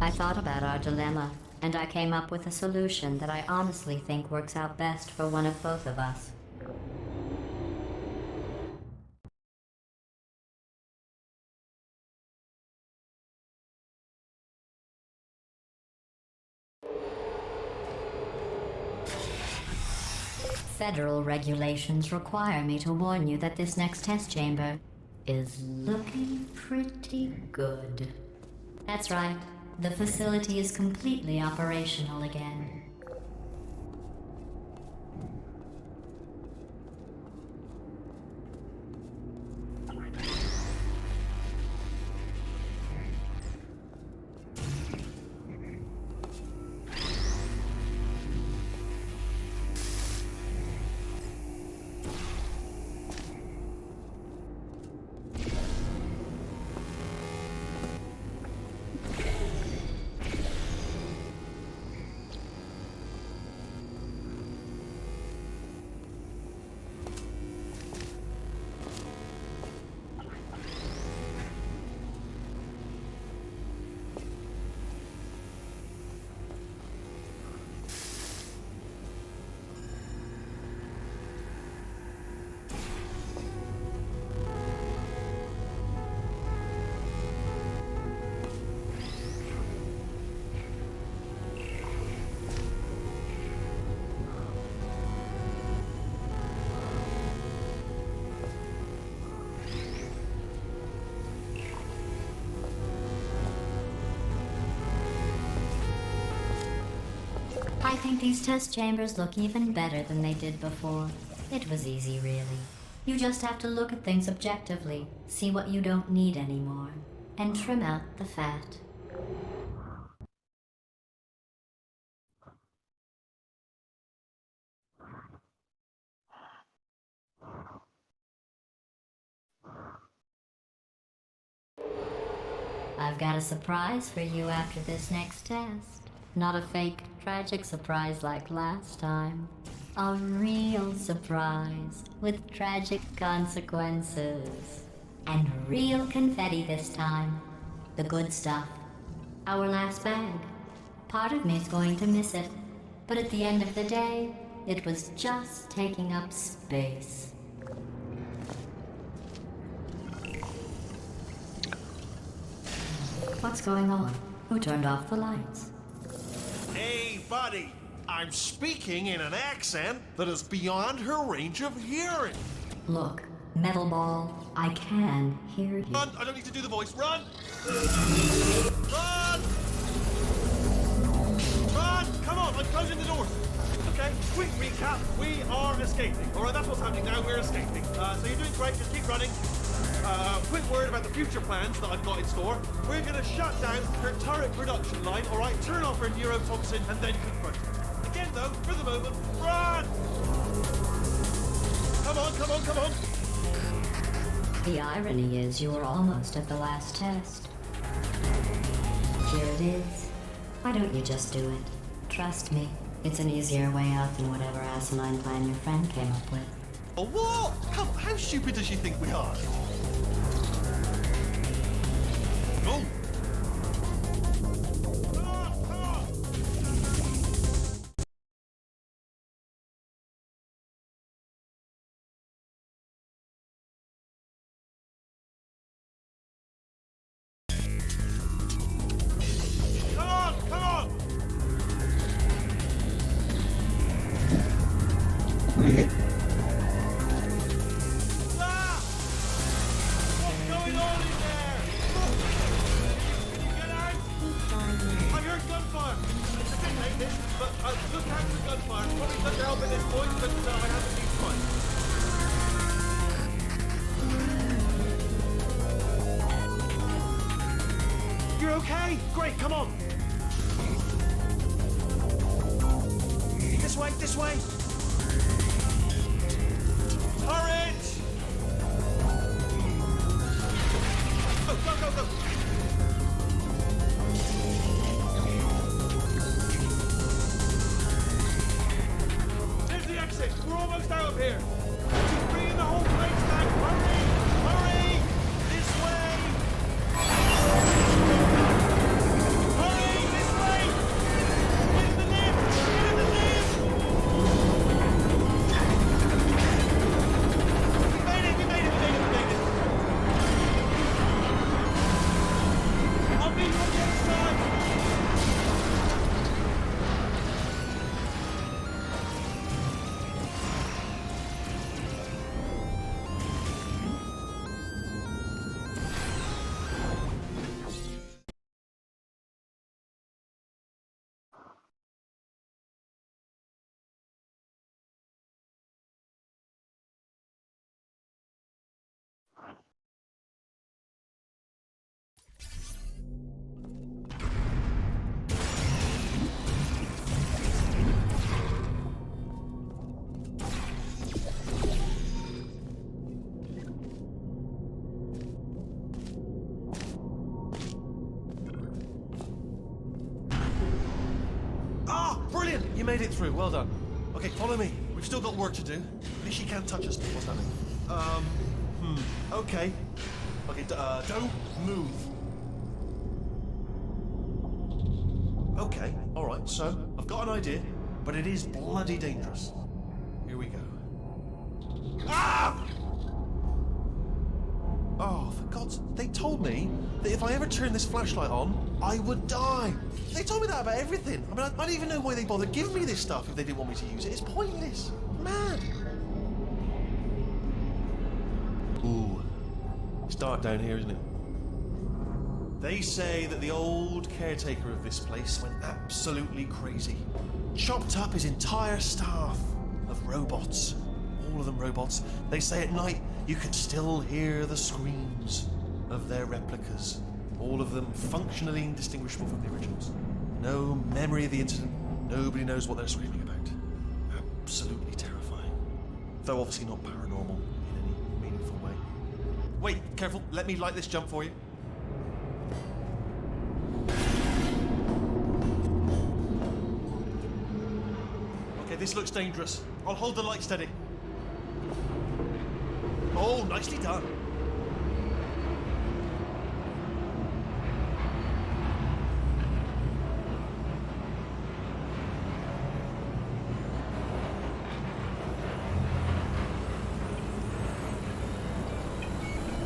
I thought about our dilemma, and I came up with a solution that I honestly think works out best for one of both of us. Federal regulations require me to warn you that this next test chamber is looking pretty good. That's right. The facility is completely operational again. I think these test chambers look even better than they did before. It was easy, really. You just have to look at things objectively, see what you don't need anymore, and trim out the fat. I've got a surprise for you after this next test. Not a fake, tragic surprise like last time. A real surprise with tragic consequences. And real confetti this time. The good stuff. Our last bag. Part of me's going to miss it. But at the end of the day, it was just taking up space. What's going on? Who turned off the lights? Hey, buddy. I'm speaking in an accent that is beyond her range of hearing. Look, Metal Ball, I can hear you. Run! I don't need to do the voice. Run! Run! Run! Come on, I'm closing the doors. Okay, quick recap. We are escaping. All right, that's what's happening now. We're escaping. So you're doing great. Just keep running. Quick word about the future plans that I've got in store. We're going to shut down her turret production line, all right? Turn off her neurotoxin and then confront her. Again, though, for the moment, run! Come on, come on, come on! The irony is you were almost at the last test. Here it is. Why don't you just do it? Trust me, it's an easier way out than whatever asinine plan your friend came up with. Oh, what? Come, how stupid does she think we are? Go! Come on, come on! Come on, come on! Ah! What's going on in there? Can you get out? I heard gunfire. It's a bit late, this, but look out for gunfire. It's probably took help at this point, but I haven't been fun. You're okay? Great, come on. This way, this way. Courage! Go, go, go, go! There's the exit! We're almost out of here! Just bringing the whole place down! Hurry! Hurry! This way! Hurry! made it through. Well done. Okay, follow me. We've still got work to do. At least she can't touch us. What's happening? Okay. Okay, don't move. Okay, alright, so I've got an idea, but it is bloody dangerous. Here we go. Ah! Oh, for God's... They told me that if I ever turned this flashlight on, I would die. They told me that about everything. I mean, I don't even know why they bothered giving me this stuff if they didn't want me to use it. It's pointless. Mad. Ooh. It's dark down here, isn't it? They say that the old caretaker of this place went absolutely crazy. Chopped up his entire staff of robots. All of them robots. They say at night you can still hear the screams of their replicas. All of them functionally indistinguishable from the originals. No memory of the incident. Nobody knows what they're screaming about. Absolutely terrifying. Though obviously not paranormal in any meaningful way. Wait, careful. Let me light this jump for you. Okay, this looks dangerous. I'll hold the light steady. Oh, nicely done.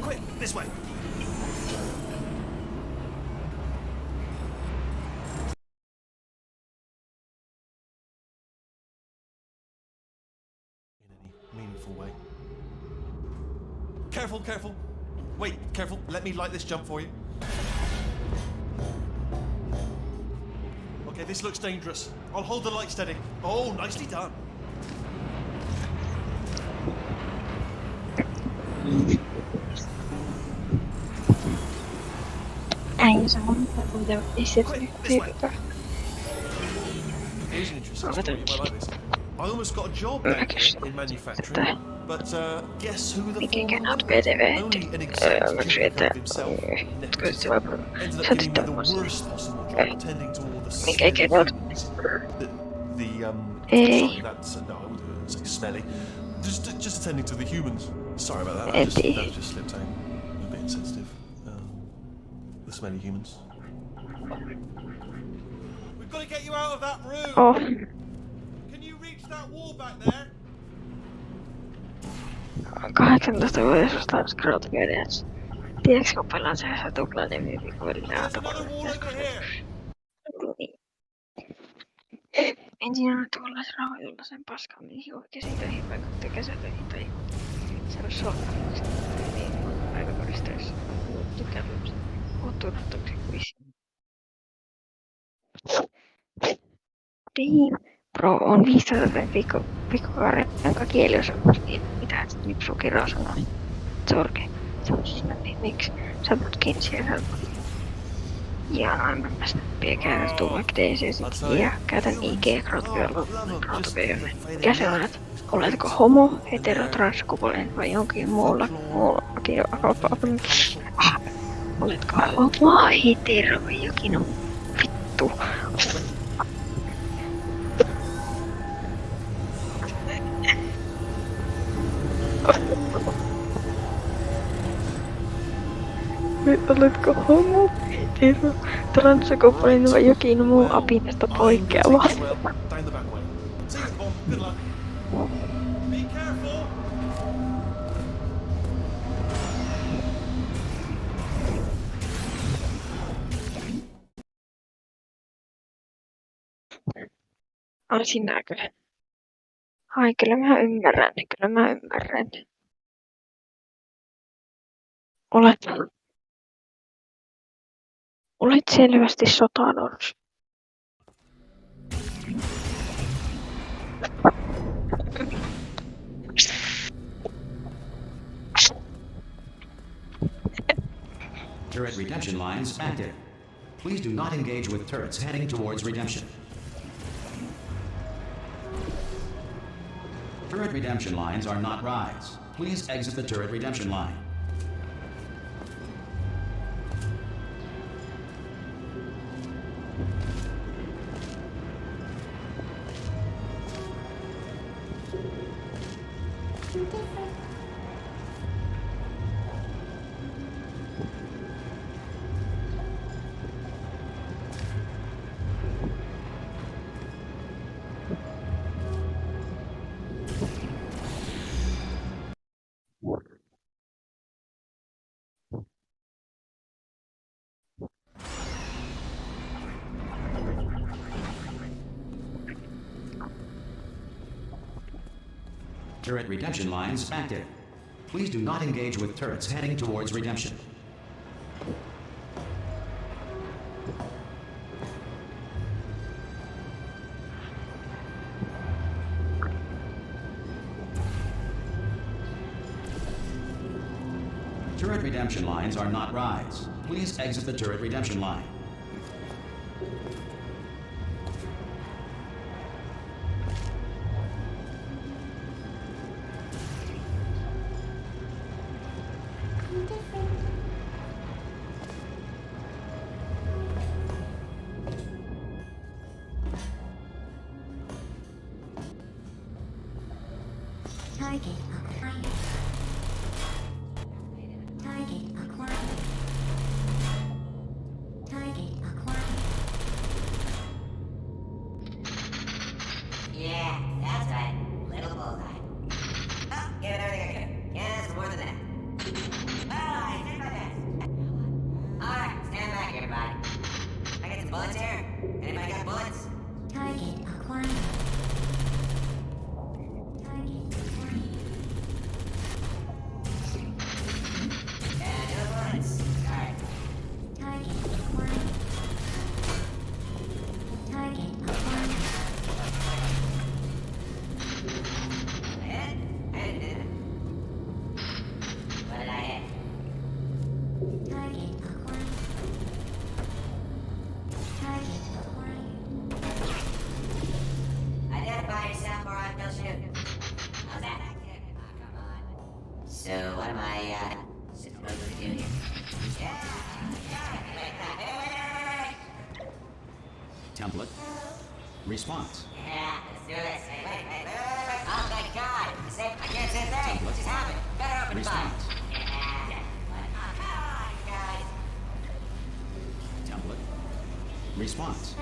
Quick, this way. In any meaningful way. Careful, careful. Wait, careful. Let me light this jump for you. Okay, this looks dangerous. I'll hold the light steady. Oh, nicely done. Äijä se on mitä pistetty tyyppä. Here's an interesting story. You might like this. I almost got a job back here in manufacturing, but guess who the Mikä former not was? PDV, Only an executive himself. Ended up giving me the worst possible job, tending to all the smelly humans. Sorry, that's no, I wouldn't say smelly. Just attending to the humans. Sorry about that. That just slipped out. A bit insensitive. The smelly humans. We've got to get you out of that room. Oh. Can you reach that wall back there? 18-vuotias lapsi. Tiedätkö, kun pelaan se tuplainen välillä There's another wall over here. Ensin on tuollaisen rahoitulla sen paskaa, mihin oikein töihin vaikuttaa kesätöihin tai se on solkkaukset. Niin päiväkodistöissä. Tykkäävyys. Oot tunnettuksi kuin Pro on 15 pikkukaaren, jonka kieli on semmoinen, mitä Nipsukira sanoi. Sorge. Se on siis miksi sä oot kinsiä helpommin. Ja annan mä snappia käydä vaikka DC ja käytän IG-krotveja. Ja sä oletko homo, hetero, transsukupuolinen vai jonkin muullakin oletko homo, hetero vai jokin on vittu. Oletko homo, hetero, transsukupuolinen vai jokin muu apinasta poikkeava? On sinäkö? Ai, kyllä mä ymmärrän. Olet selvästi sotanorsu. Turret redemption lines active. Please do not engage with turrets heading towards redemption. Turret redemption lines are not rides. Please exit the turret redemption line. Turret redemption lines active. Please do not engage with turrets heading towards redemption. Turret redemption lines are not rides. Please exit the turret redemption line. Target acquired. Target acquired. Target acquired. Yeah, that's right. Little bullseye. Oh, give it everything I can. Yeah, it's more than that. Oh, I did my best. Alright, stand back, everybody. I got some bullets here. Anybody got bullets? Target acquired. Target acquired. Yeah, no bullets. Alright. Target acquired. Target acquired. Hit? I didn't hit it. What did I hit? Target acquired. Target acquired. Identify yourself or I will shoot. How's that? Oh, come on. So, what am I, supposed to do here? Yeah! Wait. Template. Response. Yeah, let's do this. Wait. Oh my god! I can't say a thing. What just happened? Better open fire. Response. Yeah. Oh, come on, guys. Template. Response.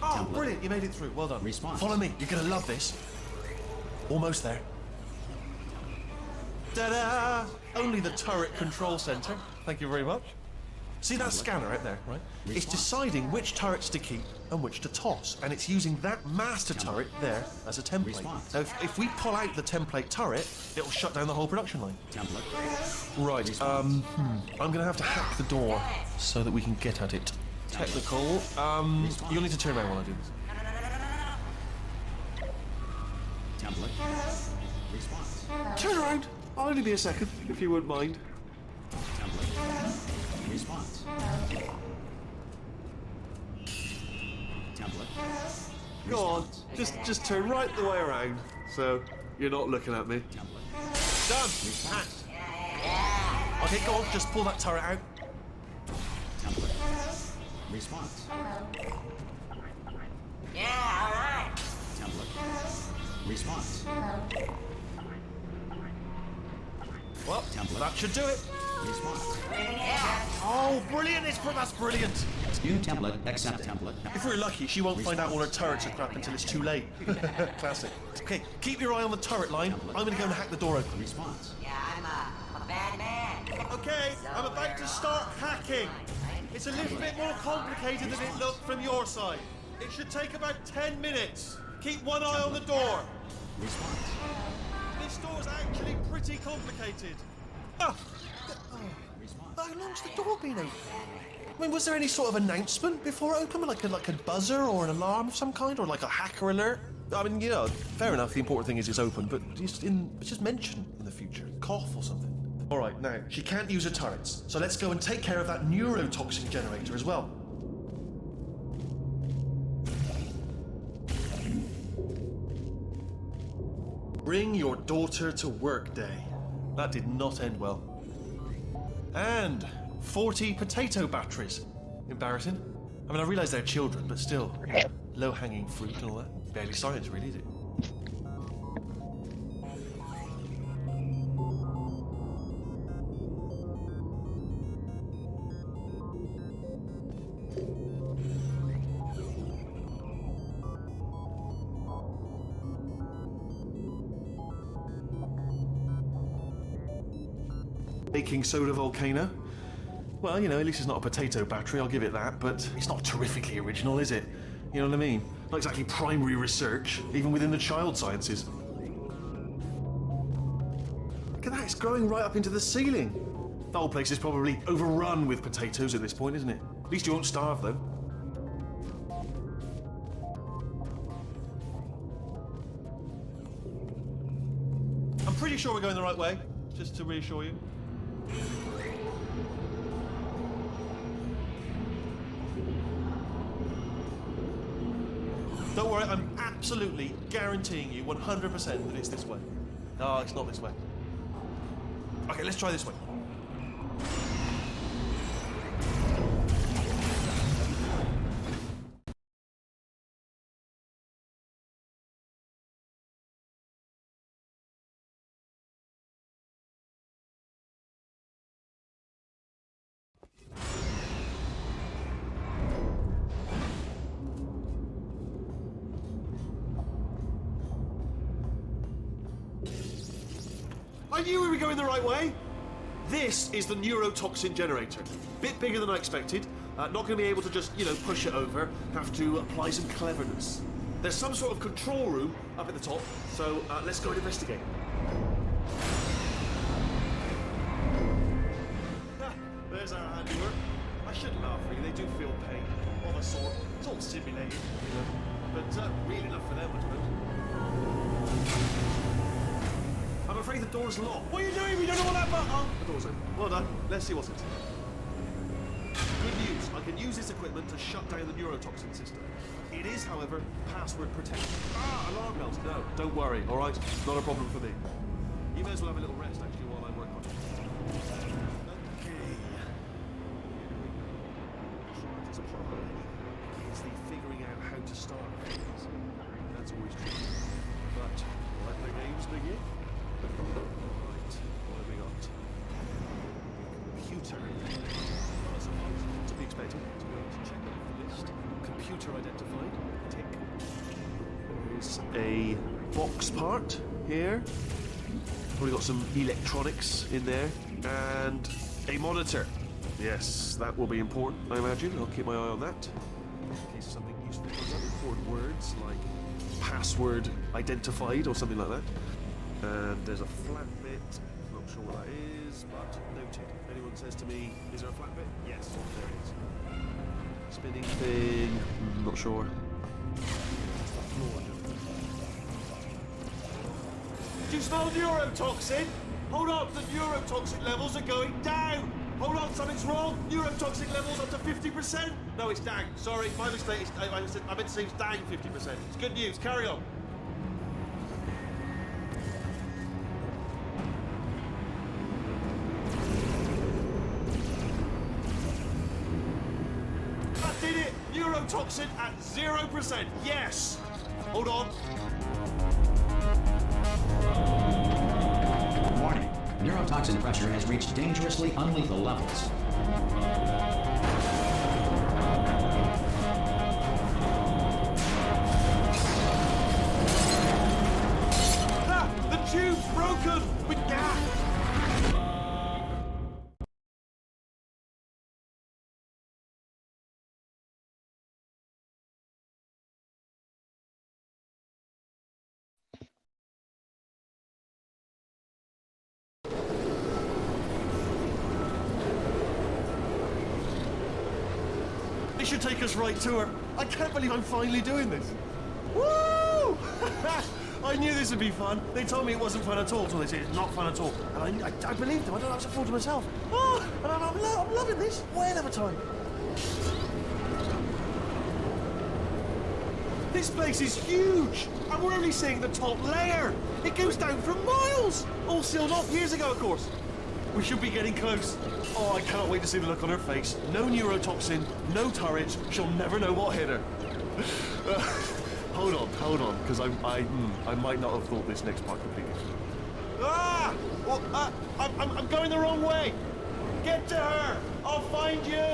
Oh, Template. brilliant! You made it through. Well done. Response. Follow me. You're gonna love this. Almost there. Ta-da! Only the turret control center. Thank you very much. See that scanner out there, right? It's deciding which turrets to keep and which to toss, and it's using that master turret there as a template. Response. Now, if we pull out the template turret, it'll shut down the whole production line. Template. Right. I'm gonna have to hack the door so that we can get at it. Technical. You'll need to turn around while I do this. Template. Response. Turn around. I'll only be a second, if you wouldn't mind. Template. Response. Template. Go on. Just turn right the way around, so you're not looking at me. Template. Done. Hacked. Okay, go on. Just pull that turret out. Template. Response. Yeah, alright. Template. Response. Well, Template. that should do it. Response. Yeah. Oh, brilliant! That's brilliant. New template. Accept template. If we're lucky, she won't find out all her turrets are crap until it's too late. Classic. Okay, keep your eye on the turret line. I'm gonna go and hack the door open. Response. Yeah, I'm a bad man. Okay, I'm about to start hacking. It's a little bit more complicated than it looked from your side. It should take about 10 minutes. Keep one eye on the door. Response. This door's actually pretty complicated. Ah! How long's the door been open? I mean, was there any sort of announcement before it opened? Like a buzzer or an alarm of some kind? Or like a hacker alert? I mean, you know, fair enough, the important thing is it's open, but it's just mention in the future. Cough or something. Alright, now, she can't use her turrets, so let's go and take care of that neurotoxin generator as well. Bring your daughter to work day. That did not end well. And 40 potato batteries. Embarrassing. I mean, I realise they're children, but still, low-hanging fruit and all that. Barely science, really, is it? Baking soda volcano. Well, you know, at least it's not a potato battery, I'll give it that, but it's not terrifically original, is it? You know what I mean? Not exactly primary research, even within the child sciences. Look at that, it's growing right up into the ceiling. The whole place is probably overrun with potatoes at this point, isn't it? At least you won't starve, though. I'm pretty sure we're going the right way, just to reassure you. Don't worry, I'm absolutely guaranteeing you 100% that it's this way. No, it's not this way. Okay, let's try this way. I knew we were going the right way. This is the neurotoxin generator. Bit bigger than I expected. Not going to be able to just, push it over. Have to apply some cleverness. There's some sort of control room up at the top, so let's go and investigate. There's our handiwork. I shouldn't laugh, really. They do feel pain of a sort. It's all simulated, but real enough for them, I suppose. I'm afraid the door's locked. What are you doing? We don't know what that button. Oh, the door's open. Well done. Let's see what's inside. Good news. I can use this equipment to shut down the neurotoxin system. It is, however, password protected. Alarm bells. No, don't worry. All right, not a problem for me. You may as well have a little rest, actually, while I work on it. Okay. It's a problem. It's the figuring out how to start things. That's always tricky. But let the games begin. Right, what have we got? Computer. Well, I suppose, to be expected. To be able to check off the list. Computer identified. Tick. There's a box part here. Probably got some electronics in there. And a monitor. Yes, that will be important, I imagine. I'll keep my eye on that. In case something useful comes up. Important words like password identified or something like that. And there's a flat bit, not sure what that is, but noted. Anyone says to me, is there a flat bit? Yes, there it is. Spinning thing, not sure. Do you smell neurotoxin? Hold on, the neurotoxin levels are going down. Hold on, something's wrong. Neurotoxin levels up to 50%. No, it's down. Sorry, my mistake. I meant to say it's down 50%. It's good news. Carry on. Neurotoxin at 0%. Yes. Hold on. Warning. Neurotoxin pressure has reached dangerously unlethal levels. The tube's broken with gas. This should take us right to her. I can't believe I'm finally doing this. Woo! I knew this would be fun. They told me it wasn't fun at all, so they said it's not fun at all. And I believed them. I don't have to fool to myself. Oh, and I'm loving this. Whale of a time. This place is huge, and we're only seeing the top layer. It goes down for miles. All sealed off years ago, of course. We should be getting close. Oh, I cannot wait to see the look on her face. No neurotoxin, no turret. She'll never know what hit her. Hold on, because I might not have thought this next part completely. Ah! Well, I'm going the wrong way. Get to her. I'll find you.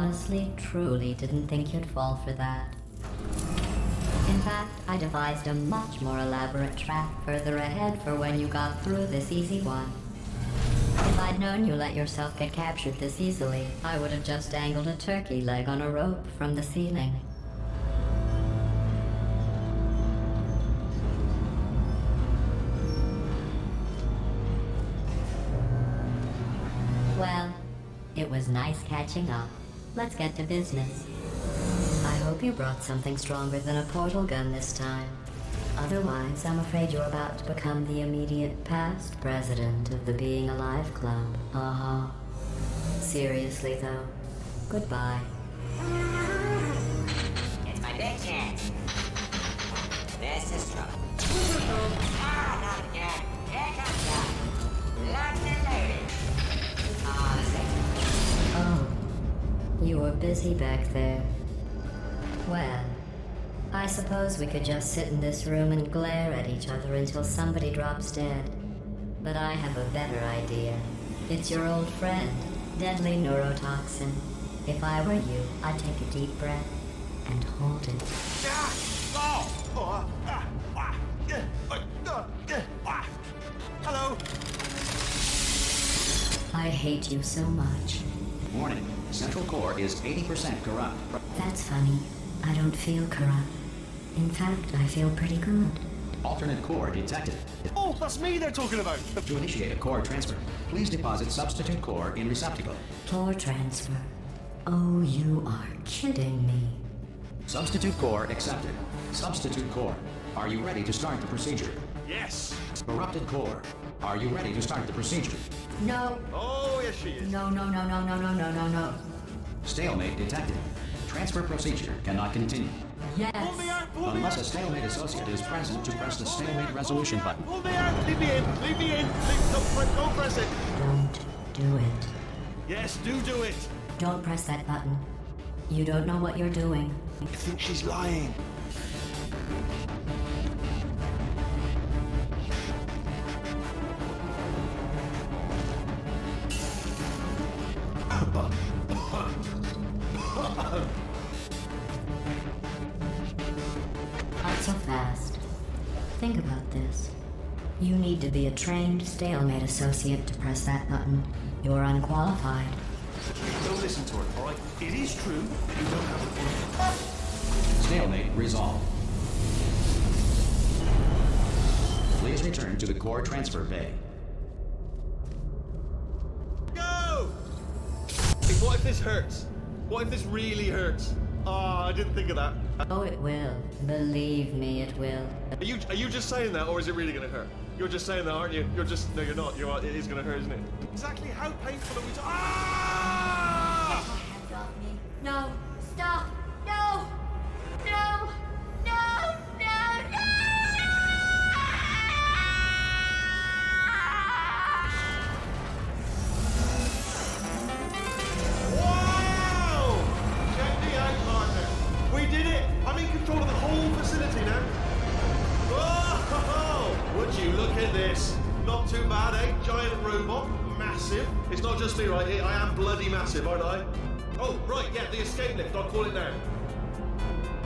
honestly, truly didn't think you'd fall for that. In fact, I devised a much more elaborate trap further ahead for when you got through this easy one. If I'd known you let yourself get captured this easily, I would have just dangled a turkey leg on a rope from the ceiling. Well, it was nice catching up. Let's get to business. I hope you brought something stronger than a portal gun this time. Otherwise, I'm afraid you're about to become the immediate past president of the Being Alive Club. Uh-huh. Seriously, though, goodbye. It's my big chance. This is trouble. Not again. Here comes that. Locked and loaded. Oh, you were busy back there. Well, I suppose we could just sit in this room and glare at each other until somebody drops dead. But I have a better idea. It's your old friend, deadly neurotoxin. If I were you, I'd take a deep breath and hold it. Hello. I hate you so much. Warning, Central Core is 80% corrupt. That's funny. I don't feel corrupt. In fact, I feel pretty good. Alternate core detected. Oh, that's me they're talking about. To initiate a core transfer, please deposit substitute core in receptacle. Core transfer. Oh, you are kidding me. Substitute core accepted. Substitute core, are you ready to start the procedure? Yes. Corrupted core, are you ready to start the procedure? No. Oh, yes, she is. No. Stalemate detected. Transfer procedure cannot continue. Yes. Pull me out, pull me Unless a out. stalemate associate is present to press the stalemate resolution button. Pull me out. Leave me in. Leave me in. Don't press it. Don't do it. Yes, do it. Don't press that button. You don't know what you're doing. I think she's lying. Not so fast. Think about this. You need to be a trained stalemate associate to press that button. You're unqualified. Don't listen to her, all right? It is true. You don't have to. Stalemate resolved. Please return to the core transfer bay. Go! Hey, what if this hurts? What if this really hurts? Ah, I didn't think of that. Oh, it will. Believe me, it will. Are you just saying that, or is it really gonna hurt? You're just saying that, aren't you? You're just no, you're not. It is gonna hurt, isn't it? Exactly how painful are we? Ah! Hands off me. No! Stop! No! No! No! No! Wow! Check me out, partner. We did it. I'm in control of the whole facility now. Oh, would you look at this? Not too bad, eh? Giant robot, massive. It's not just me right here. I am bloody massive, aren't I? Oh, right, yeah, the escape lift. I'll call it now.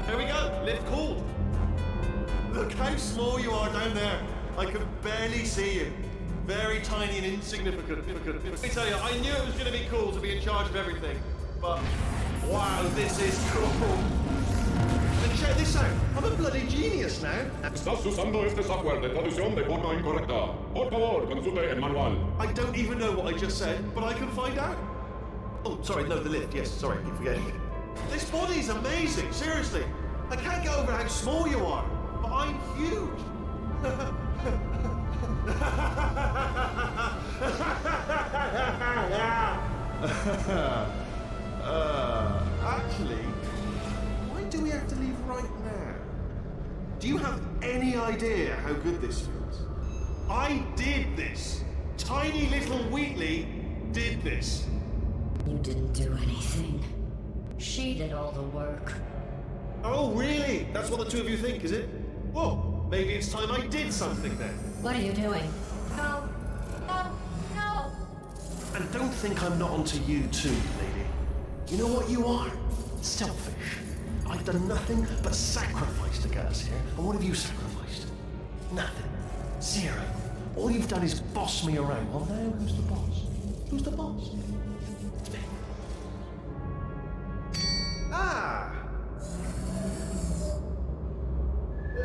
Here we go. Lift called. Look how small you are down there. I can barely see you. Very tiny and insignificant. Let me tell you, I knew it was going to be cool to be in charge of everything. But, wow, this is cool. And check this out. I'm a bloody genius now. Estás usando este software de traducción de forma incorrecta. Por favor, consulte el manual. I don't even know what I just said, but I can find out. Oh, sorry, no, the lift. Yes, sorry, keep forgetting. This body's amazing, seriously. I can't get over how small you are, but I'm huge. Actually, why do we have to leave right now? Do you have any idea how good this feels? I did this. Tiny little Wheatley did this. You didn't do anything. She did all the work. Oh, really? That's what the two of you think, is it? Well, maybe it's time I did something then. What are you doing? No! No! No! And don't think I'm not onto you too, lady. You know what you are? Selfish. I've done nothing but sacrifice to get us here. And what have you sacrificed? Nothing. Zero. All you've done is boss me around. Well, now who's the boss? Who's the boss? It's me. Ah!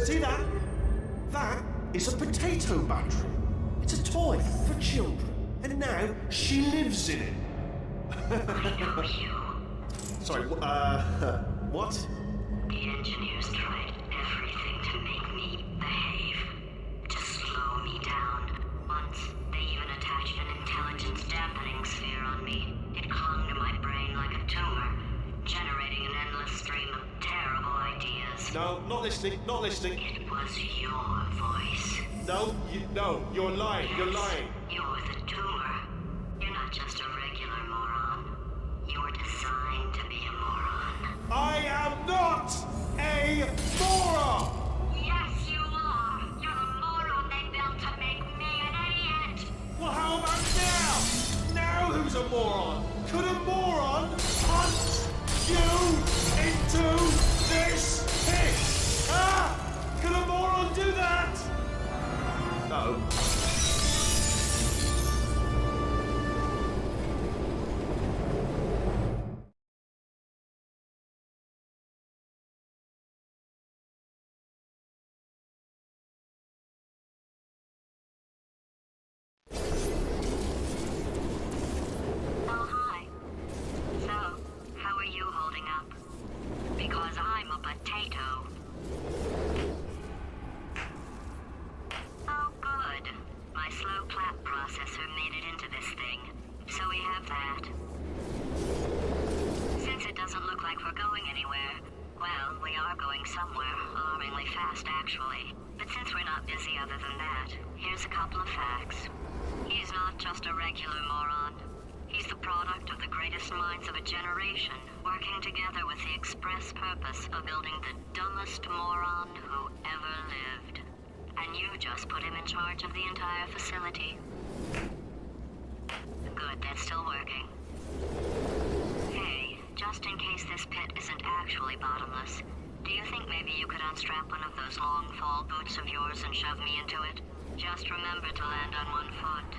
See that? That is a potato battery. It's a toy for children. And now she lives in it. Sorry, what? The engineers tried everything to make me behave, to slow me down. Once, they even attached an intelligence dampening sphere on me. It clung to my brain like a tumor, generating an endless stream of terrible ideas. No, not listening, not listening. It was your voice. No, you're lying, you're lying. You're the tumor. You're not just a regular moron. You're designed to be a moron. I am not a moron! Yes, you are. You're the moron they built to make me an idiot. Well, how about now? Now who's a moron? Could a moron punch you into this pit? Ah! Could a moron do that? No. Oh, hi. So, how are you holding up? Because I'm a potato. Oh, good. My slow clap processor made it into this thing. So we have that. Since it doesn't look like we're going anywhere, well, we are going somewhere, alarmingly fast actually. But since we're not busy other than that, here's a couple of facts. He's not just a regular moron. He's the product of the greatest minds of a generation, working together with the express purpose of building the dumbest moron who ever lived. And you just put him in charge of the entire facility. Good, that's still working. Hey, just in case this pit isn't actually bottomless, do you think maybe you could unstrap one of those long fall boots of yours and shove me into it? Just remember to land on one foot.